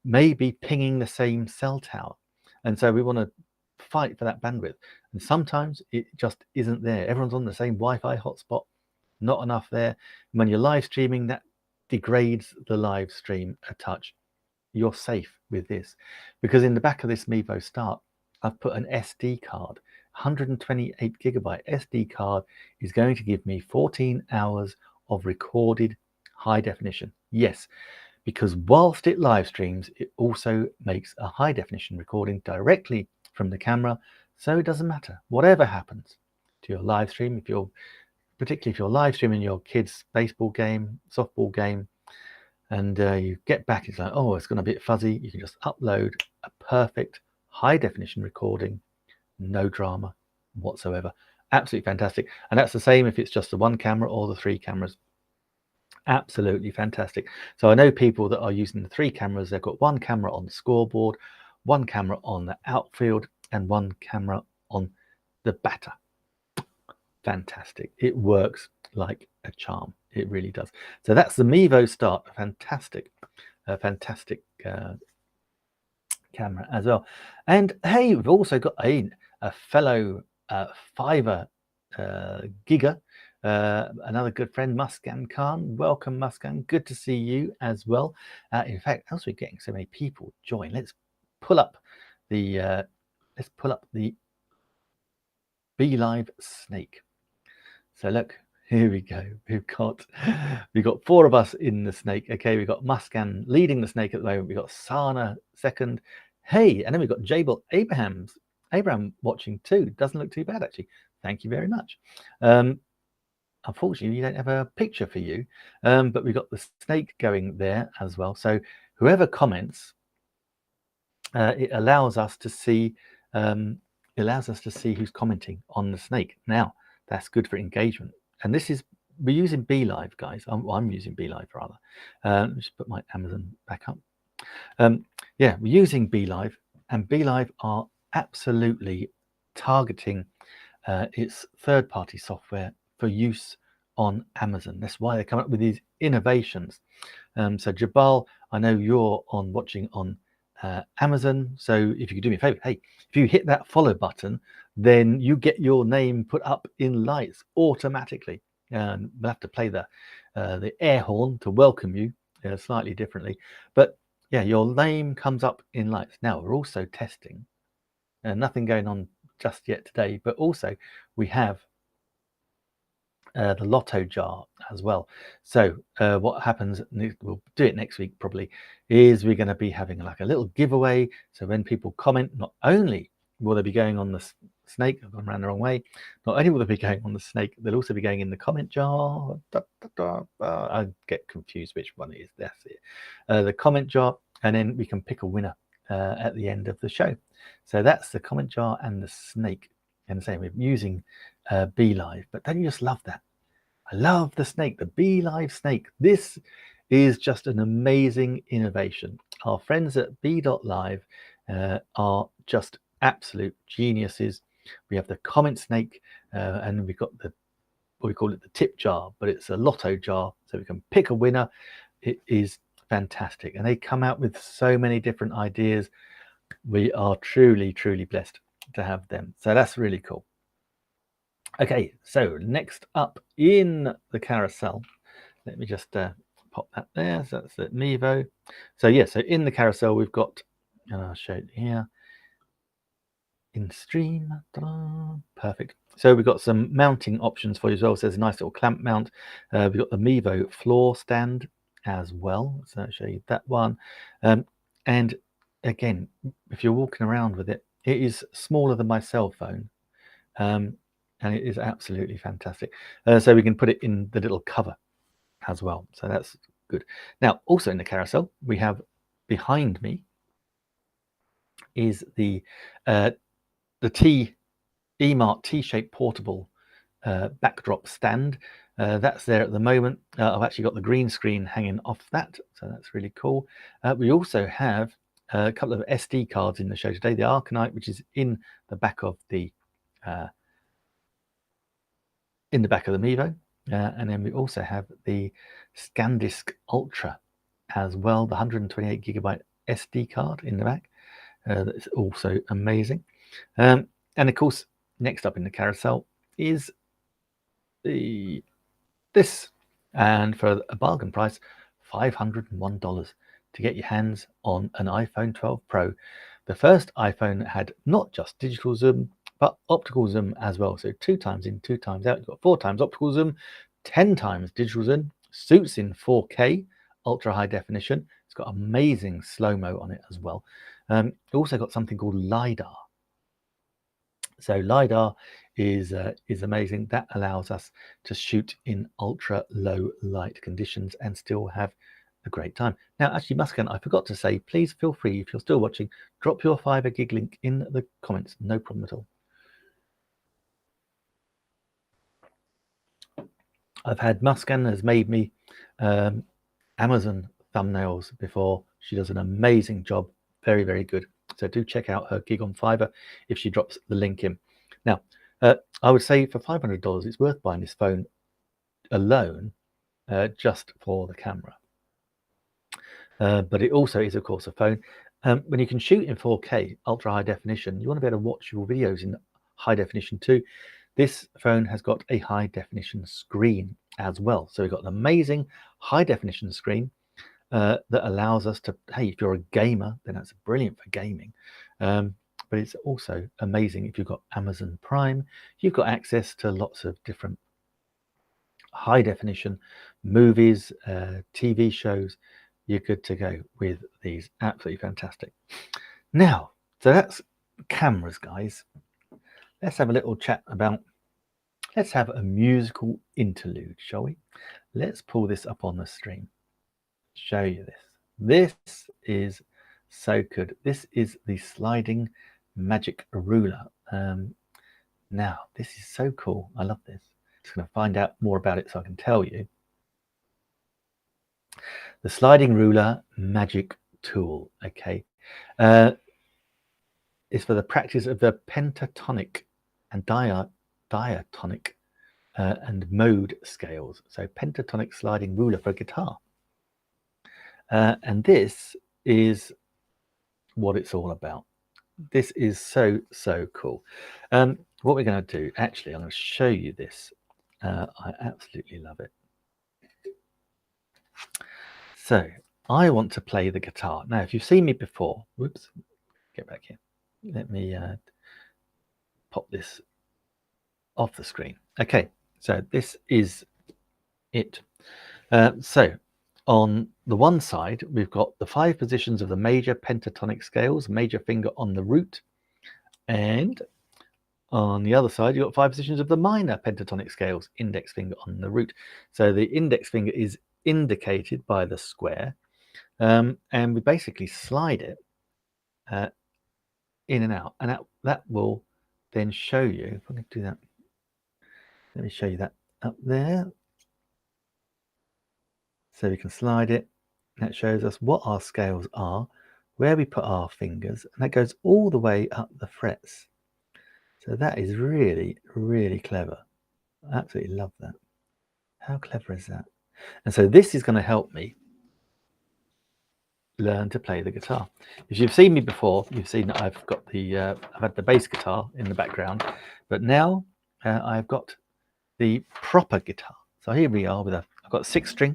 maybe pinging the same cell tower. And so we want to fight for that bandwidth. And sometimes it just isn't there. Everyone's on the same Wi-Fi hotspot, not enough there. And when you're live streaming, that degrades the live stream a touch. You're safe with this, because in the back of this Mevo Start, I've put an SD card. 128 gigabyte SD card is going to give me 14 hours of recorded high definition. Yes, because whilst it live streams, it also makes a high definition recording directly from the camera. So it doesn't matter whatever happens to your live stream. Particularly if you're live streaming your kids' baseball game, softball game, and you get back, it's like, oh, it's gone a bit fuzzy. You can just upload a perfect high definition recording, no drama whatsoever. Absolutely fantastic. And that's the same if it's just the one camera or the 3 cameras. Absolutely fantastic. So I know people that are using the 3 cameras. They've got 1 camera on the scoreboard, 1 camera on the outfield, and 1 camera on the batter. Fantastic. It works like a charm. It really does. So that's the Mevo Start. Fantastic camera as well. And hey, we've also got a fellow Fiverr gigger, another good friend, Muskan Khan. Welcome, Muskan. Good to see you as well. In fact, as we're getting so many people join, let's pull up the BeLive Snake. So look, here we go. We've got 4 of us in the snake. Okay, we've got Muskan leading the snake at the moment. We've got Sana second. Hey, and then we've got Jabal Abraham watching too. Doesn't look too bad actually. Thank you very much. Unfortunately, you don't have a picture for you, but we've got the snake going there as well. So whoever comments, it allows us to see who's commenting on the snake. Now that's good for engagement. And this is, we're using BeLive, guys. I'm using BeLive rather. Just put my Amazon back up. Yeah, we're using BeLive, and BeLive are absolutely targeting its third-party software for use on Amazon. That's why they come up with these innovations. So Jabal, I know you're watching on Amazon. So if you could do me a favor, hey, if you hit that follow button, then you get your name put up in lights automatically. And we'll have to play the air horn to welcome you slightly differently. But yeah, your name comes up in lights. Now we're also testing, nothing going on just yet today, but also we have the lotto jar as well. So what happens, we'll do it next week probably, is we're going to be having like a little giveaway. So when people comment, not only will they be going on the snake, I've gone around the wrong way, not only will they be going on the snake, they'll also be going in the comment jar. I get confused which one it is. That's it, the comment jar, and then we can pick a winner at the end of the show. So that's the comment jar and the snake. And the same, we're using BeLive, but don't you just love that? I love the snake, the BeLive Snake. This is just an amazing innovation. Our friends at Be.Live are just absolute geniuses. We have the comment snake, and we've got what we call it the tip jar, but it's a lotto jar, so we can pick a winner. It is fantastic, and they come out with so many different ideas. We are truly blessed to have them, so that's really cool. Okay, so next up in the carousel, let me just pop that there. So that's the Mevo. So yeah, so in the carousel we've got, and I'll show it here in stream. Perfect. So we've got some mounting options for you as well. So there's a nice little clamp mount. We've got the Mevo floor stand as well. So I'll show you that one. And again, if you're walking around with it, it is smaller than my cell phone. And it is absolutely fantastic. So we can put it in the little cover as well. So that's good. Now, also in the carousel, we have behind me is the eMart T-shaped portable backdrop stand. That's there at the moment. I've actually got the green screen hanging off that, so that's really cool. We also have a couple of SD cards in the show today. The Arcanite, which is in the back of the in the back of the Mevo. And then we also have the SanDisk Ultra as well, the 128GB SD card in the back. That's also amazing. And of course, next up in the carousel is this, and for a bargain price, $501 to get your hands on an iPhone 12 Pro. The first iPhone had not just digital zoom, but optical zoom as well. So 2 times in, 2 times out. You've got 4 times optical zoom, 10 times digital zoom, suits in 4K, ultra high definition. It's got amazing slow-mo on it as well. Also got something called LiDAR. So LiDAR is amazing. That allows us to shoot in ultra low light conditions and still have a great time. Now, actually, Muscan, I forgot to say, please feel free, if you're still watching, drop your Fiverr gig link in the comments. No problem at all. I've had Muscan has made me Amazon thumbnails before. She does an amazing job. Very, very good. So do check out her gig on Fiverr if she drops the link in. Now, I would say for $500, it's worth buying this phone alone just for the camera. But it also is, of course, a phone. When you can shoot in 4K, ultra high definition, you want to be able to watch your videos in high definition too. This phone has got a high definition screen as well. So we've got an amazing high definition screen that allows us to, hey, if you're a gamer, then that's brilliant for gaming. But it's also amazing if you've got Amazon Prime. You've got access to lots of different high definition movies, TV shows. You're good to go with these. Absolutely fantastic. Now, so that's cameras, guys. Let's have a little chat about, let's have a musical interlude, shall we? Let's pull this up on the stream. Show you this. This is so good. This is the sliding magic ruler. Now, this is so cool. I love this. Just going to find out more about it so I can tell you. The sliding ruler magic tool, okay, is for the practice of the pentatonic and diatonic and mode scales. So pentatonic sliding ruler for guitar. And this is what it's all about. This is so, so cool. What we're going to do, actually, I'm going to show you this. I absolutely love it. So I want to play the guitar. Now, if you've seen me before, whoops, get back here. Let me pop this off the screen. Okay, so this is it. So on the one side, we've got the 5 positions of the major pentatonic scales, major finger on the root. And on the other side, you've got 5 positions of the minor pentatonic scales, index finger on the root. So the index finger is indicated by the square, and we basically slide it in and out, and that will then show you, if I can do that, let me show you that up there. So we can slide it. That shows us what our scales are, where we put our fingers, and that goes all the way up the frets. So that is really, really clever. I absolutely love that. How clever is that? And so this is going to help me learn to play the guitar. If you've seen me before, you've seen that I've got the I've had the bass guitar in the background, but now I've got the proper guitar. So here we are with I've got a 6-string.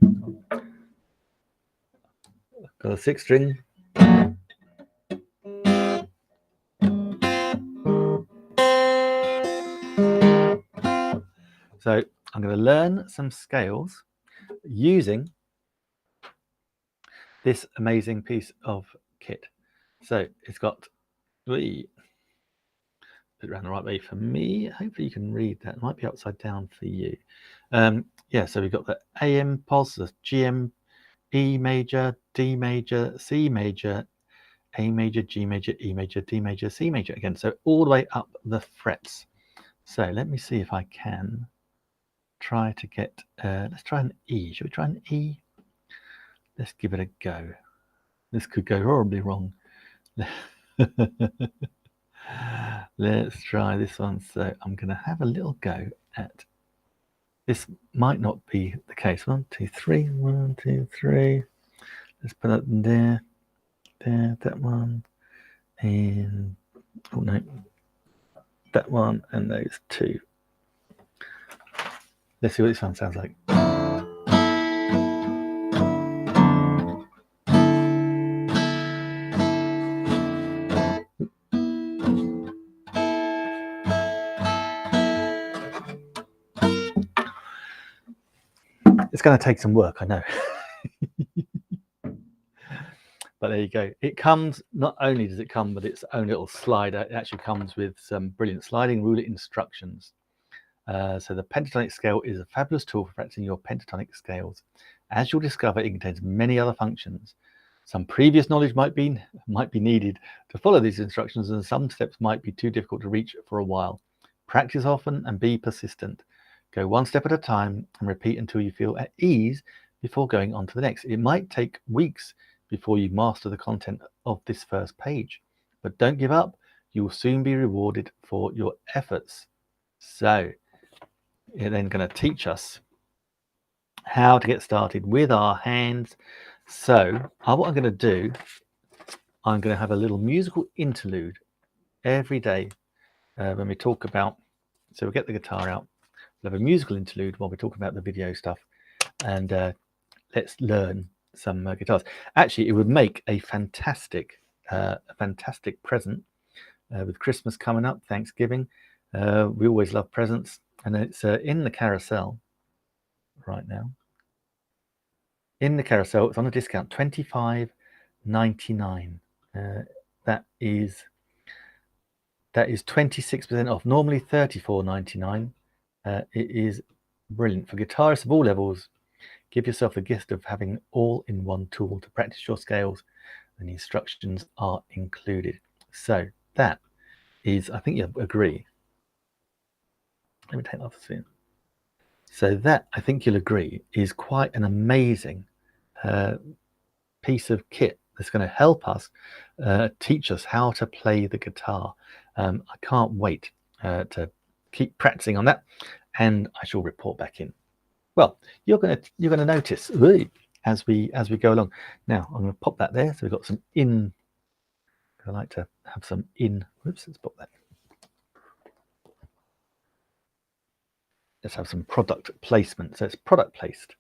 Got a 6-string. So I'm going to learn some scales using this amazing piece of kit. So it's got put it around the right way for me. Hopefully you can read that. It might be upside down for you. Yeah, so we've got the AM pulse, the GM, E major, D major, C major, A major, G major, E major, D major, C major again. So all the way up the frets. So let me see if I can try to get, let's try an E. Should we try an E? Let's give it a go. This could go horribly wrong. Let's try this one. So I'm going to have a little go at This might not be the case. 1, 2, 3. 1, 2, 3. Let's put that there, that one, and oh no, that one, and those two. Let's see what this one sounds like. It's going to take some work, I know. But there you go. It comes, not only does it come with its own little slider, it actually comes with some brilliant sliding ruler instructions. So the pentatonic scale is a fabulous tool for practicing your pentatonic scales. As you'll discover, it contains many other functions. Some previous knowledge might be needed to follow these instructions, and some steps might be too difficult to reach for a while. Practice often and be persistent. Go one step at a time and repeat until you feel at ease before going on to the next. It might take weeks before you master the content of this first page, but don't give up. You will soon be rewarded for your efforts. So you're then going to teach us how to get started with our hands. So what I'm going to do, I'm going to have a little musical interlude every day when we talk about, so we'll get the guitar out, we'll have a musical interlude while we talk about the video stuff, and let's learn some guitars. Actually, it would make a fantastic present with Christmas coming up, Thanksgiving. We always love presents, and it's in the carousel right now. In the carousel, it's on a discount, $25.99. That is 26% off. Normally $34.99. It is brilliant for guitarists of all levels. Give yourself the gift of having all-in-one tool to practice your scales, and the instructions are included. So that is, I think you'll agree. Let me take that off the screen. So that, I think you'll agree, is quite an amazing piece of kit that's going to help us teach us how to play the guitar. I can't wait to keep practicing on that, and I shall report back in. Well, you're going to notice as we go along. Now I'm going to pop that there. So we've got some in. I like to have some in. Whoops, let's pop that. Let's have some product placement. So it's product placed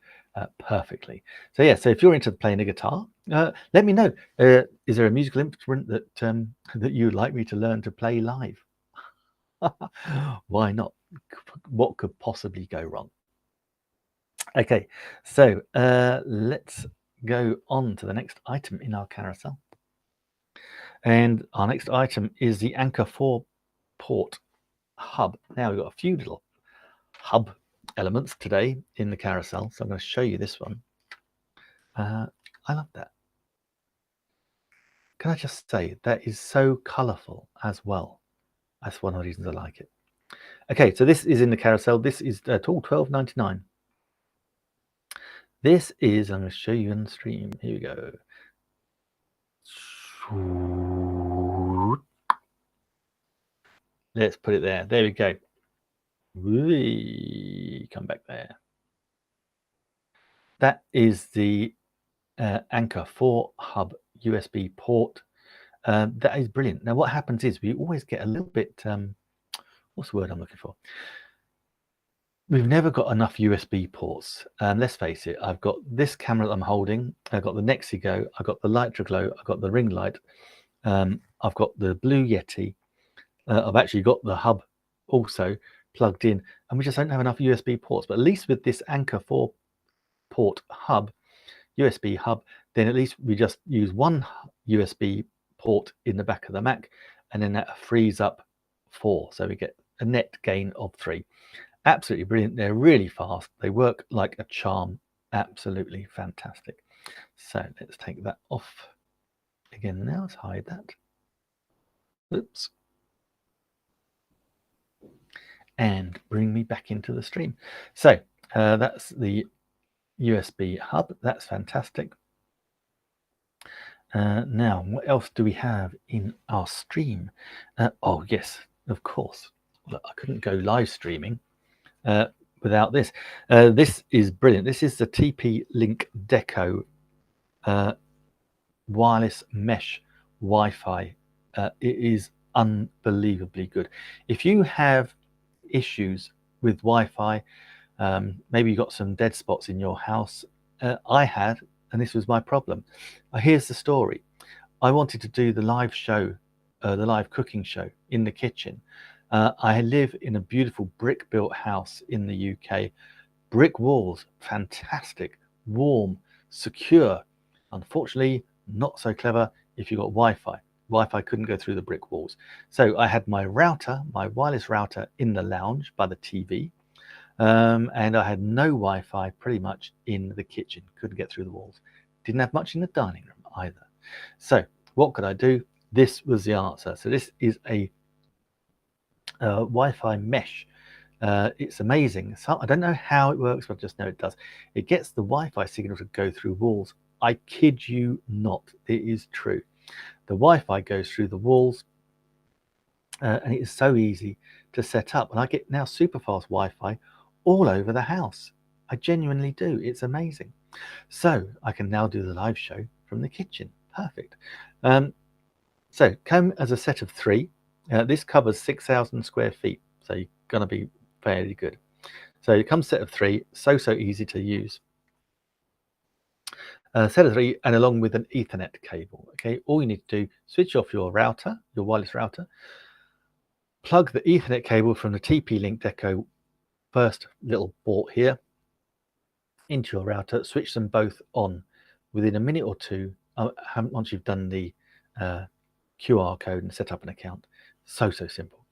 perfectly. So yeah. So if you're into playing a guitar, let me know. Is there a musical instrument that you'd like me to learn to play live? Why not? What could possibly go wrong? Okay, so let's go on to the next item in our carousel. And our next item is the Anker 4 port hub. Now we've got a few little hub elements today in the carousel, so I'm going to show you this one. I love that. Can I just say that is so colorful as well? That's one of the reasons I like it. Okay, so this is in the carousel. This is all $12.99. This is, I'm going to show you on the stream. Here we go. Let's put it there. There we go. Come back there. That is the Anker 4 hub USB port. That is brilliant. Now what happens is we always get a little bit, what's the word I'm looking for? We've never got enough USB ports. Let's face it, I've got this camera that I'm holding, I've got the Nexi Go, I've got the Lightroglow, I've got the ring light, I've got the Blue Yeti, I've actually got the hub also plugged in, and we just don't have enough USB ports. But at least with this Anker 4 port hub, USB hub, then at least we just use one USB port in the back of the Mac, and then that frees up 4. So we get a net gain of 3. Absolutely brilliant. They're really fast. They work like a charm. Absolutely fantastic. So let's take that off again now. Let's hide that. Oops. And bring me back into the stream. So that's the USB hub. That's fantastic. Now, what else do we have in our stream? Oh, yes, of course. Look, I couldn't go live streaming without this. This is brilliant. This is the TP-Link Deco wireless mesh Wi-Fi. It is unbelievably good. If you have issues with Wi-Fi, maybe you got some dead spots in your house. I had, and this was my problem. Here's the story. I wanted to do the live show, the live cooking show in the kitchen. I live in a beautiful brick built house in the UK. Brick walls, fantastic, warm, secure. Unfortunately, not so clever if you got Wi-Fi. Wi-Fi couldn't go through the brick walls. So I had my router, my wireless router, in the lounge by the TV. And I had no Wi-Fi pretty much in the kitchen. Couldn't get through the walls. Didn't have much in the dining room either. So what could I do? This was the answer. So this is a Wi-Fi mesh. It's amazing. So I don't know how it works, but I just know it does. It gets the Wi-Fi signal to go through walls. I kid you not. It is true. The Wi-Fi goes through the walls, and it is so easy to set up. And I get now super fast Wi-Fi all over the house. I genuinely do. It's amazing. So I can now do the live show from the kitchen. Perfect. So come as a set of 3. This covers 6,000 square feet. So you're going to be fairly good. So it comes set of 3. So easy to use. Set of 3, and along with an Ethernet cable. Okay, all you need to do, switch off your router, your wireless router, plug the Ethernet cable from the TP-Link Deco first little port here into your router, switch them both on within a minute or two, once you've done the QR code and set up an account. So simple.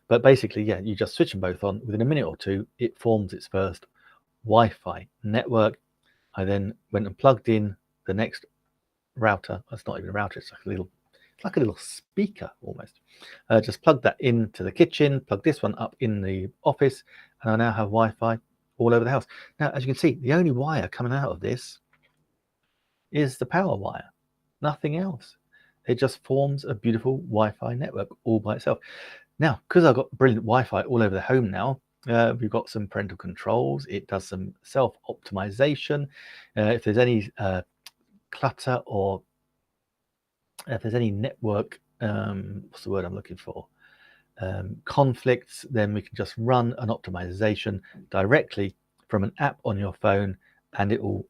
But basically, yeah, you just switch them both on. Within a minute or two, it forms its first Wi-Fi network. I then went and plugged in the next router. It's not even a router, it's like a little speaker almost. Just plug that into the kitchen, plug this one up in the office, and I now have Wi-Fi all over the house. Now, as you can see, the only wire coming out of this is the power wire, nothing else. It just forms a beautiful Wi-Fi network all by itself. Now, because I've got brilliant Wi-Fi all over the home now, we've got some parental controls. It does some self-optimization. If there's any clutter, or if there's any network, what's the word I'm looking for? Conflicts, then we can just run an optimization directly from an app on your phone, and it will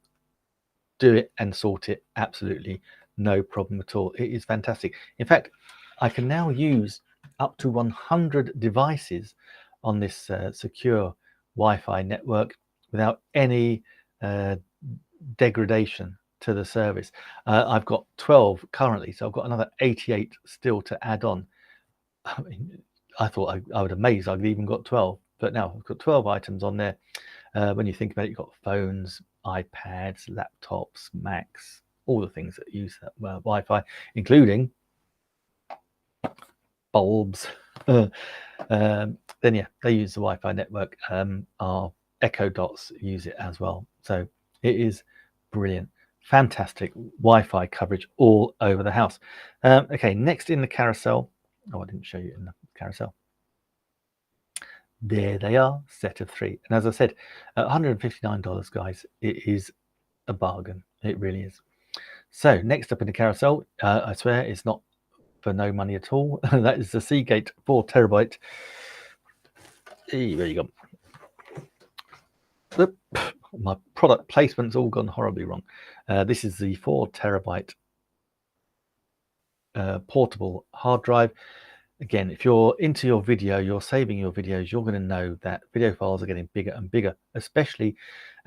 do it and sort it absolutely no problem at all. It is fantastic. In fact, I can now use up to 100 devices on this secure Wi-Fi network without any degradation to the service. I've got 12 currently, so I've got another 88 still to add on. I mean, I thought I would amaze I've even got 12, but now I've got 12 items on there. When you think about it, you've got phones, iPads, laptops, Macs, all the things that use that Wi-Fi, including bulbs. Then yeah, they use the Wi-Fi network. Our Echo Dots use it as well. So it is brilliant. Fantastic Wi-Fi coverage all over the house. Okay, next in the carousel. Oh, I didn't show you in the carousel. There they are, set of 3. And as I said, $159, guys. It is a bargain. It really is. So next up in the carousel, I swear it's not for no money at all. That is the Seagate 4 terabyte. Hey, there you go. My product placement's all gone horribly wrong. This is the 4 terabyte portable hard drive. Again, if you're into your video, you're saving your videos, you're going to know that video files are getting bigger and bigger, especially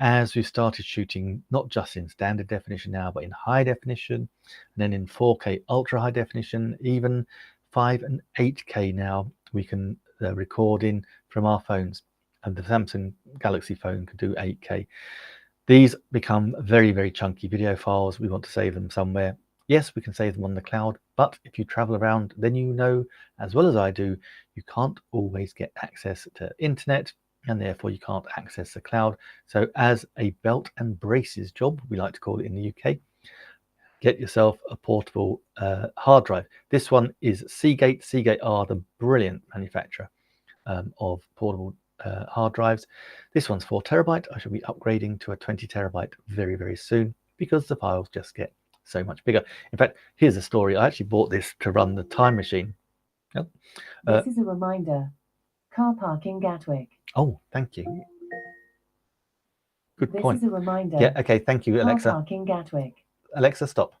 as we've started shooting not just in standard definition now, but in high definition, and then in 4K ultra high definition, even 5 and 8K now we can record in from our phones, and the Samsung Galaxy phone can do 8K. These become very chunky video files. We want to save them somewhere. Yes, we can save them on the cloud, but if you travel around, then you know, as well as I do, you can't always get access to internet, and therefore you can't access the cloud. So as a belt and braces job, we like to call it in the UK, get yourself a portable hard drive. This one is Seagate. Seagate are the brilliant manufacturer of portable hard drives. This one's 4 terabyte. I shall be upgrading to a 20 terabyte very, very soon because the files just get so much bigger. In fact, here's a story. I actually bought this to run the time machine. Yep. This is a reminder. Car park in Gatwick. Oh, thank you. Good point. This is a reminder. Yeah, okay, thank you, Alexa. Car park in Gatwick. Alexa, stop.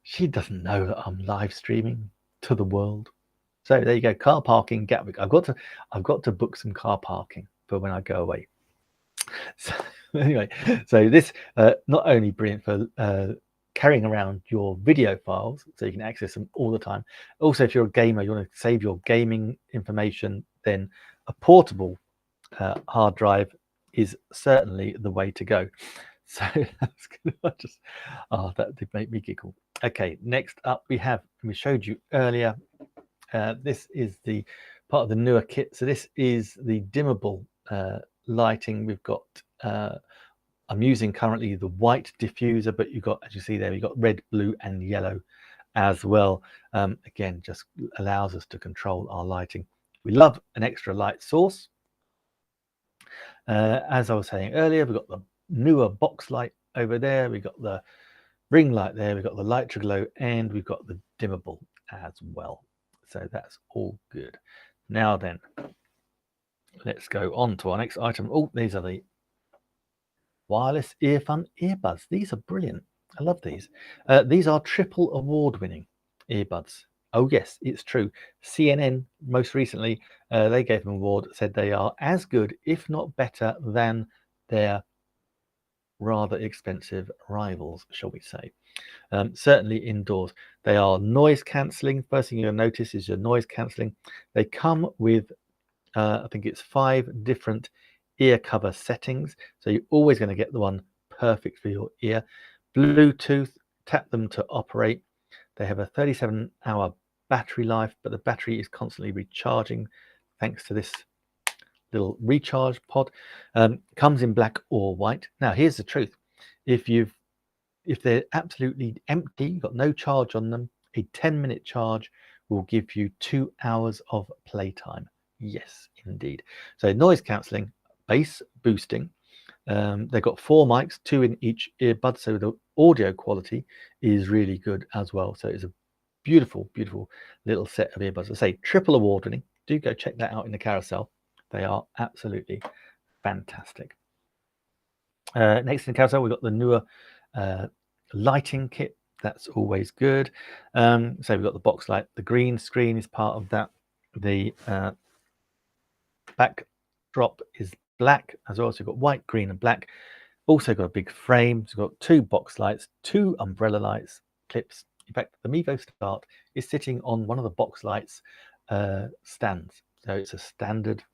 She doesn't know that I'm live streaming to the world. So there you go, car parking Gatwick. I've got to book some car parking for when I go away. So anyway, so this not only brilliant for carrying around your video files so you can access them all the time. Also, if you're a gamer, you want to save your gaming information, then a portable hard drive is certainly the way to go. So that's good. That did make me giggle. Okay, next up we showed you earlier, this is the part of the newer kit. So this is the dimmable lighting. We've got I'm using currently the white diffuser, but you've got, as you see there, you've got red, blue and yellow as well. Again, just allows us to control our lighting. We love an extra light source. As I was saying earlier, we've got the newer box light over there, we've got the ring light there, we've got the Light2Glow, and we've got the dimmable as well. So that's all good. Now then, let's go on to our next item. Oh, these are the wireless earphone earbuds. These are brilliant. I love these. These are triple award-winning earbuds. Oh yes, it's true. CNN most recently, they gave them an award, said they are as good, if not better, than their rather expensive rivals, shall we say. Certainly indoors. They are noise cancelling. First thing you'll notice is your noise cancelling. They come with, I think it's 5 different ear cover settings. So you're always going to get the one perfect for your ear. Bluetooth, tap them to operate. They have a 37-hour battery life, but the battery is constantly recharging thanks to this little recharge pod. Comes in black or white. Now here's the truth. If they're absolutely empty, you've got no charge on them, a 10-minute charge will give you 2 hours of playtime. Yes, indeed. So noise cancelling, bass boosting. They've got 4 mics, 2 in each earbud, so the audio quality is really good as well. So it's a beautiful, beautiful little set of earbuds. I say triple award winning. Do go check that out in the carousel. They are absolutely fantastic. Next in the carousel, we've got the newer lighting kit. That's always good. So we've got the box light. The green screen is part of that. The backdrop is black as well. So you've got white, green and black. Also got a big frame. So you've got 2 box lights, 2 umbrella lights, clips. In fact, the Mevo Start is sitting on one of the box lights stands. So it's a standard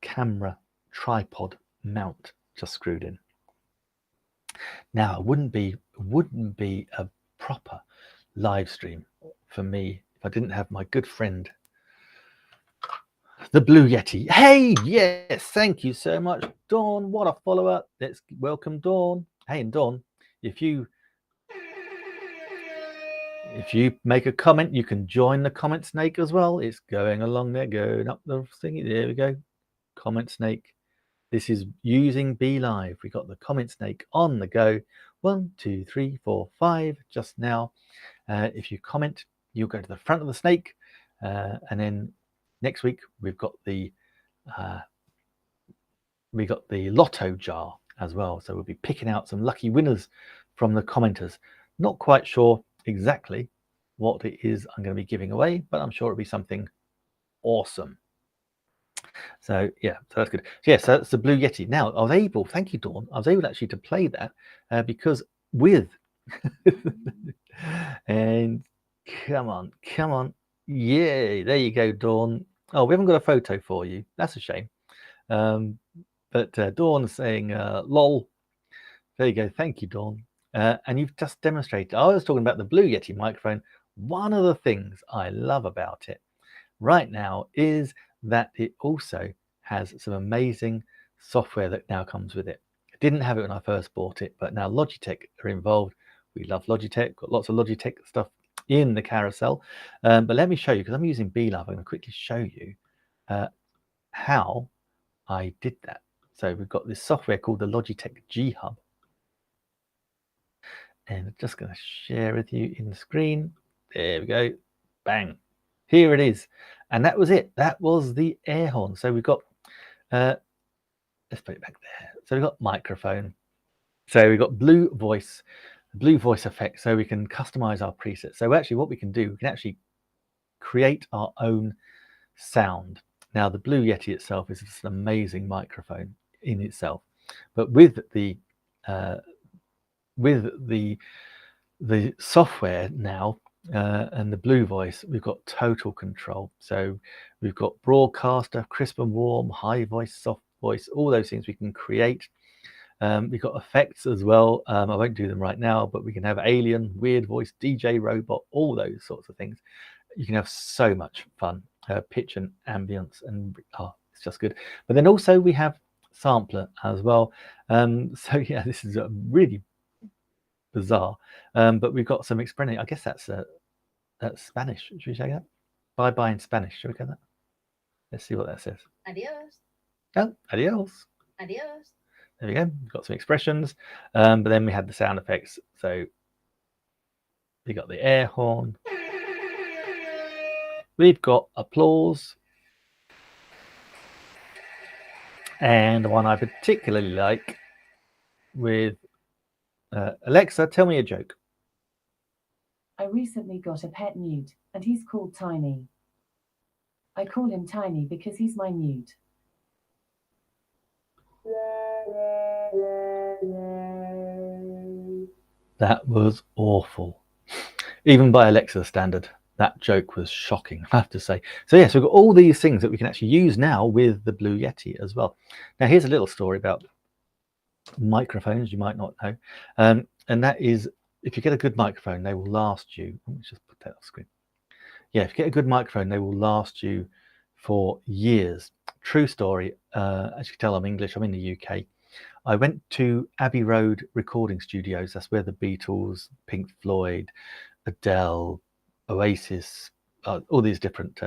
camera tripod mount just screwed in. Now, it wouldn't be a proper live stream for me if I didn't have my good friend, the Blue Yeti. Hey, yes, thank you so much, Dawn. What a follower. Let's welcome Dawn. Hey, and Dawn, if you make a comment, you can join the comment snake as well. It's going along there, going up the thingy. There we go. Comment snake. This is using Be Live. We got the comment snake on the go. 1, 2, 3, 4, 5 just now. If you comment, you'll go to the front of the snake, and then next week we've got the lotto jar as well. So we'll be picking out some lucky winners from the commenters. Not quite sure exactly what it is I'm going to be giving away, but I'm sure it'll be something awesome. So yeah, so that's good. So yeah, so that's the Blue Yeti. Now I was able, thank you Dawn, I was able actually to play that because with and come on, yeah, there you go, Dawn. Oh, we haven't got a photo for you. That's a shame. But Dawn's saying lol. There you go. Thank you, Dawn. And you've just demonstrated. I was talking about the Blue Yeti microphone. One of the things I love about it right now is that it also has some amazing software that now comes with it. I didn't have it when I first bought it, but now Logitech are involved. We love Logitech, got lots of Logitech stuff in the carousel. But let me show you, because I'm using BeLive. I'm going to quickly show you how I did that. So we've got this software called the Logitech G Hub. And I'm just going to share with you in the screen. There we go. Bang. Here it is. And that was it. That was the air horn. So we've got, let's put it back there. So we've got microphone. So we've got blue voice effect. So we can customize our presets. So actually what we can do, we can actually create our own sound. Now the Blue Yeti itself is just an amazing microphone in itself. But with the software now and the Blue Voice, we've got total control. So we've got broadcaster, crisp and warm, high voice, soft voice, all those things we can create. We've got effects as well. I won't do them right now, but we can have alien, weird voice, DJ robot, all those sorts of things. You can have so much fun, pitch and ambience, and it's just good. But then also we have sampler as well. So yeah, this is a really bizarre, but we've got some explaining. I guess that's Spanish. Should we check that? Bye bye in Spanish. Should we get that? Let's see what that says. Adios. Oh, adios. Adios. There we go. We've got some expressions, but then we had the sound effects. So we got the air horn. We've got applause. And the one I particularly like with Alexa, tell me a joke. I recently got a pet newt, and he's called Tiny. I call him Tiny because he's my newt. That was awful. Even by Alexa standard, that joke was shocking, I have to say. So yes, we've got all these things that we can actually use now with the Blue Yeti as well. Now here's a little story about microphones you might not know, and that is, if you get a good microphone, they will last you. Let me just put that off screen. Yeah, if you get a good microphone, they will last you for years. True story. As you can tell, I'm English. I'm in the UK. I went to Abbey Road recording studios. That's where the Beatles, Pink Floyd, Adele, Oasis, all these different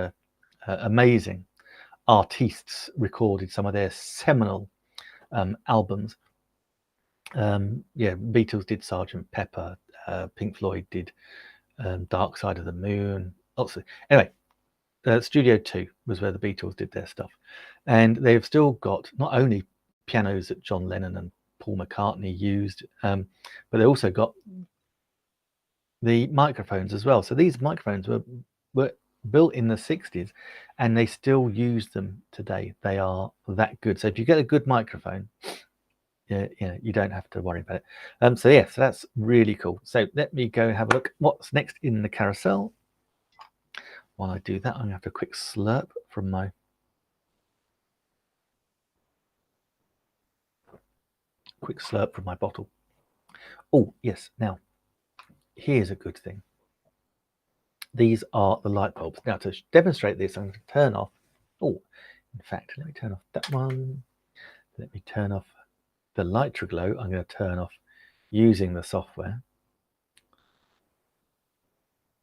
amazing artists recorded some of their seminal albums. Yeah, Beatles did Sgt. Pepper, Pink Floyd did Dark Side of the Moon. Also, anyway, Studio 2 was where the Beatles did their stuff, and they've still got not only pianos that John Lennon and Paul McCartney used, but they also got the microphones as well. So these microphones were built in the 60s, and they still use them today. They are that good. So if you get a good microphone, you don't have to worry about it. So yeah, so that's really cool. So let me go have a look what's next in the carousel. While I do that, I'm gonna have a quick slurp from my bottle. Oh yes, now here's a good thing. These are the light bulbs. Now to demonstrate this, I'm going to turn off. Oh, in fact, let me turn off that one. Let me turn off the Lightroglow. I'm going to turn off using the software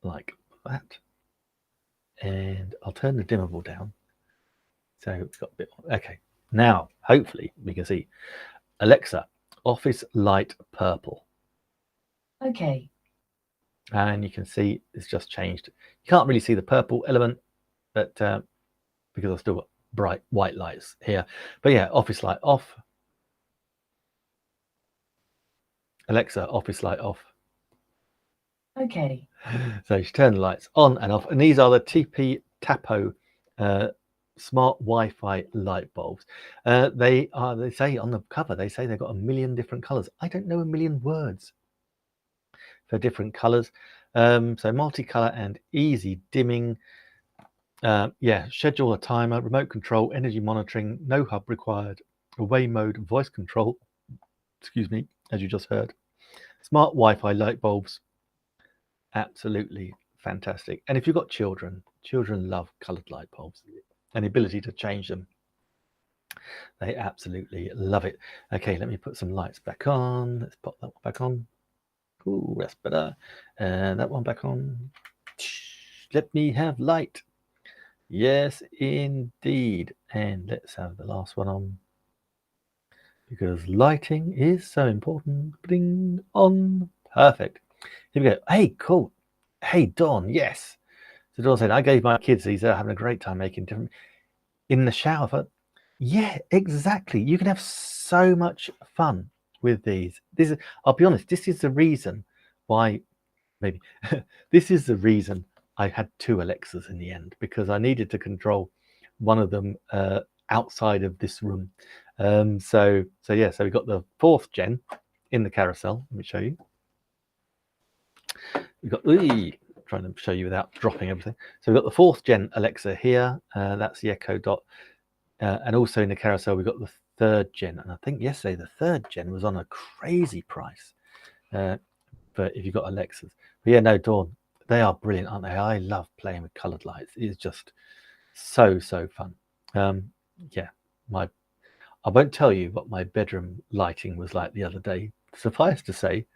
like that, and I'll turn the dimmable down. So it's got a bit. Okay, now hopefully we can see. Alexa, office light purple. Okay. And you can see it's just changed. You can't really see the purple element, but because I've still got bright white lights here. But yeah, office light off. Alexa, office light off. Okay. So you turn the lights on and off, and these are the TP Tapo smart Wi-Fi light bulbs. They say on the cover, they say they've got 1 million different colors. I don't know 1 million words for different colors. So multicolor and easy dimming. Yeah, schedule a timer, remote control, energy monitoring, no hub required, away mode, voice control, excuse me, as you just heard. Smart Wi-Fi light bulbs, absolutely fantastic. And if you've got children love colored light bulbs, and the ability to change them, they absolutely love it. Okay, let me put some lights back on. Let's pop that one back on. Ooh, that's better. That one back on. Let me have light. Yes, indeed. And let's have the last one on, because lighting is so important. Bling on. Perfect. Here we go. Hey, cool. Hey, Dawn. Yes. So Dawn said, I gave my kids these. They're having a great time making different in the shower. Yeah, exactly. You can have so much fun with these. This is, I'll be honest, this is the reason why, maybe, this is the reason I had 2 Alexas in the end, because I needed to control one of them outside of this room. So yeah, so we got the 4th gen in the carousel. Let me show you. We've got, trying to show you without dropping everything. So we've got the 4th gen Alexa here. That's the Echo Dot. And also in the carousel, we've got the 3rd gen. And I think yesterday, the 3rd gen was on a crazy price for if you've got Alexas. But yeah, no, Dawn, they are brilliant, aren't they? I love playing with colored lights. It's just so fun. Yeah, I won't tell you what my bedroom lighting was like the other day. Suffice to say,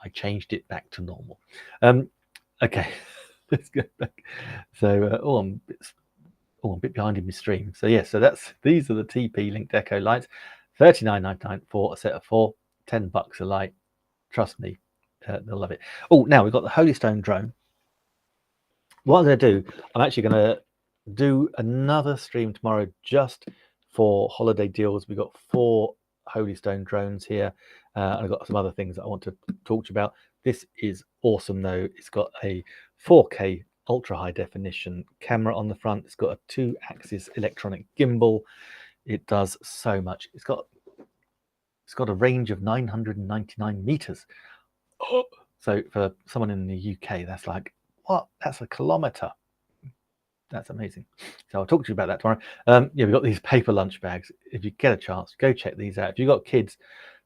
I changed it back to normal. Okay, let's go back. So I'm a bit behind in my stream. So yeah, so these are the TP-Link Echo lights, $39.99 for a set of 4, $10 a light. Trust me, they'll love it. Oh, now we've got the Holystone drone. What I'm going to do, I'm actually going to do another stream tomorrow just for holiday deals. We've got 4 Holystone drones here. And I've got some other things that I want to talk to you about. This is awesome though. It's got a 4K ultra high definition camera on the front. It's got a 2-axis electronic gimbal. It does so much. It's got a range of 999 meters. So for someone in the UK, that's like, what? That's a kilometer. That's amazing. So I'll talk to you about that tomorrow. Yeah, we've got these paper lunch bags. If you get a chance, go check these out. If you've got kids,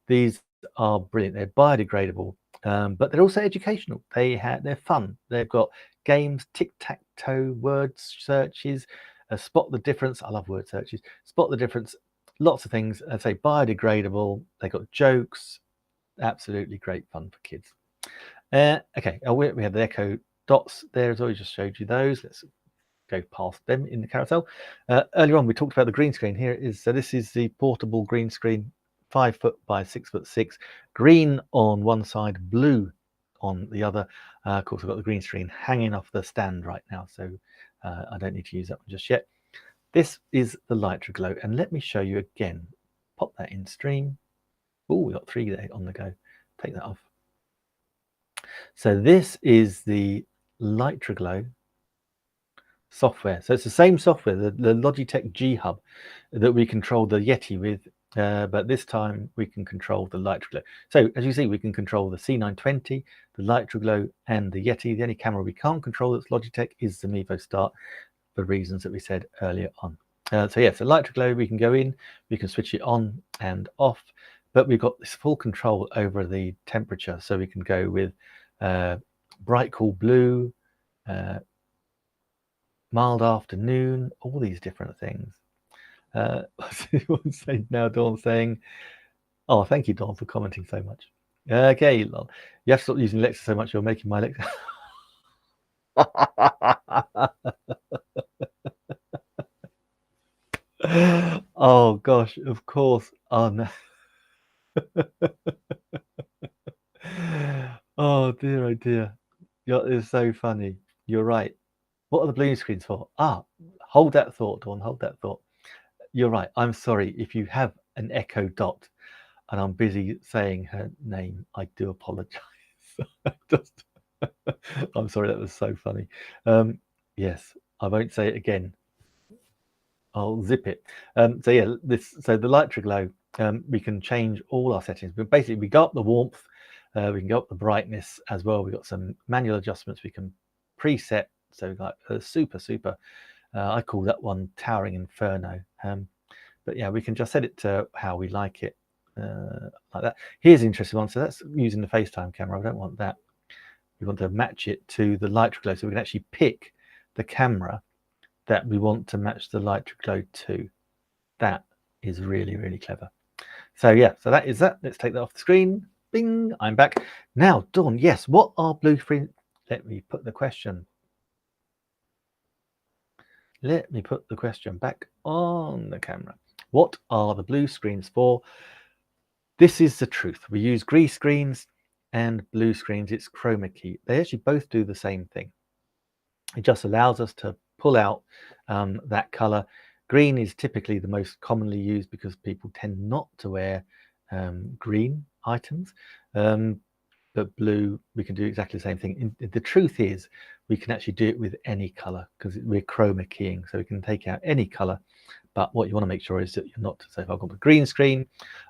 these are brilliant. They're biodegradable, but they're also educational. They're fun. They've got games, tic-tac-toe, word searches, spot the difference. I love word searches. Spot the difference. Lots of things. I say biodegradable. They've got jokes. Absolutely great fun for kids. Okay, we have the Echo Dots there as well. I just showed you those. Let's go past them in the carousel. Earlier on, we talked about the green screen. Here it is. So this is the portable green screen, 5 foot by 6'6", green on one side, blue on the other. Of course, I've got the green screen hanging off the stand right now, so I don't need to use that one just yet. This is the Lightroglow, and let me show you again. Pop that in stream. Oh, we got 3 there on the go. Take that off. So this is the Lightroglow software. So it's the same software, the Logitech G Hub that we control the Yeti with, but this time we can control the Lightroglow. So as you see, we can control the C920, the Lightroglow, and the Yeti. The only camera we can't control that's Logitech is the Mevo Start, for reasons that we said earlier on. So yeah, so Lightroglow, we can go in, we can switch it on and off, but we've got this full control over the temperature. So we can go with bright cool blue, mild afternoon, all these different things. Now Dawn saying, oh, thank you, Dawn, for commenting so much. Okay, you have to stop using Alexa so much, you're making my Alexa. Oh gosh, of course. Oh no. Oh dear, oh dear. It's so funny. You're right. What are the blue screens for? Hold that thought, Dawn. Hold that thought. You're right. I'm sorry if you have an Echo Dot and I'm busy saying her name. I do apologize. I'm sorry, that was so funny. Yes, I won't say it again. I'll zip it. So yeah, so the Lightroglow, we can change all our settings. But basically, we go up the warmth, we can go up the brightness as well. We've got some manual adjustments we can preset. So like super. I call that one Towering Inferno. But yeah, we can just set it to how we like it, like that. Here's an interesting one. So that's using the FaceTime camera. I don't want that. We want to match it to the Lightroglow, so we can actually pick the camera that we want to match the Lightroglow to. That is really clever. So yeah, so that is that. Let's take that off the screen. Bing, I'm back. Now, Dawn, yes, what are blue screens? Let me put the question. Let me put the question back on the camera. What are the blue screens for? This is the truth. We use green screens and blue screens. It's chroma key. They actually both do the same thing. It just allows us to pull out that color. Green is typically the most commonly used because people tend not to wear green items. But blue, we can do exactly the same thing. The truth is, we can actually do it with any color because we're chroma keying, so we can take out any color. But what you want to make sure is that you're not, so if I've got a green screen,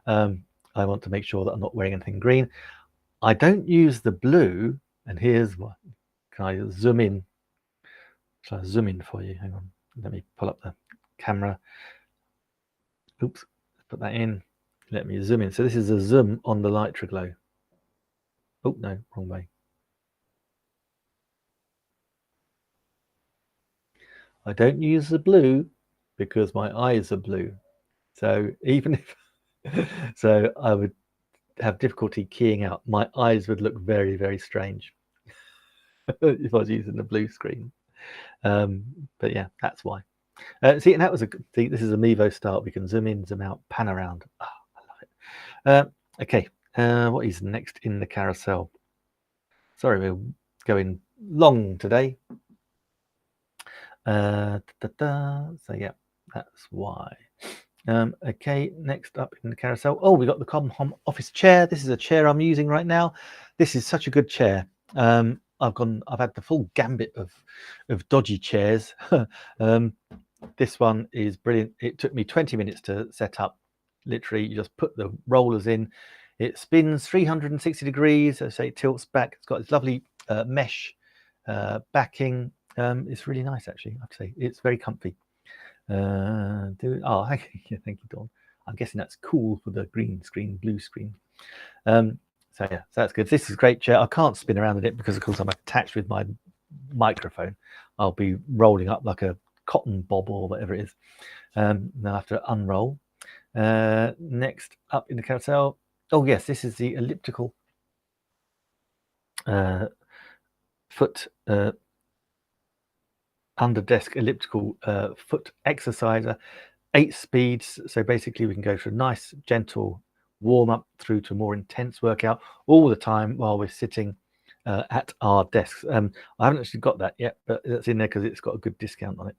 I want to make sure that I'm not wearing anything green. I don't use the blue, and here's what. Can I zoom in? Shall I zoom in for you? Hang on, let me pull up the camera. Oops, put that in. Let me zoom in. So this is a zoom on the Lightroglow. Oh no, wrong way. I don't use the blue because my eyes are blue. So even if, so I would have difficulty keying out. My eyes would look very, very strange if I was using the blue screen. But yeah, that's why. See, and that was see, this is a Mevo start. We can zoom in, zoom out, pan around. Oh, I love it. Okay, what is next in the carousel? Sorry, we're going long today. So yeah, that's why. Okay, next up in the carousel. Oh, we got the Common Home Office chair. This is a chair I'm using right now. This is such a good chair. I've had the full gambit of dodgy chairs. This one is brilliant. It took me 20 minutes to set up. Literally, you just put the rollers in. It spins 360 degrees. I say it tilts back. It's got this lovely mesh backing. It's really nice, actually. I have to say, it's very comfy. Thank you, Dawn. I'm guessing that's cool for the green screen, blue screen. So yeah, so that's good. This is a great chair. I can't spin around in it because, of course, I'm attached with my microphone. I'll be rolling up like a cotton bob or whatever it is. Then I have to unroll. Next up in the carousel. Oh yes, this is the elliptical foot under desk elliptical foot exerciser, 8 speeds. So basically we can go through a nice gentle warm up through to a more intense workout all the time while we're sitting at our desks. I haven't actually got that yet, but that's in there because it's got a good discount on it.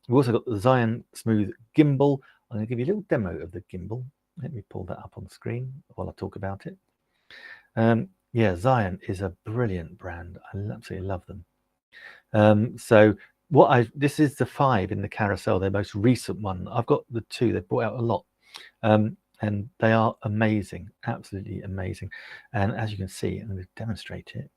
We've also got the Zion Smooth gimbal. I'm going to give you a little demo of the gimbal. Let me pull that up on screen while I talk about it. Yeah, Zion is a brilliant brand. I absolutely love them. So this is the 5 in the carousel, their most recent one. I've got the 2. They've brought out a lot, and they are amazing, absolutely amazing. And as you can see, I'm going to demonstrate it.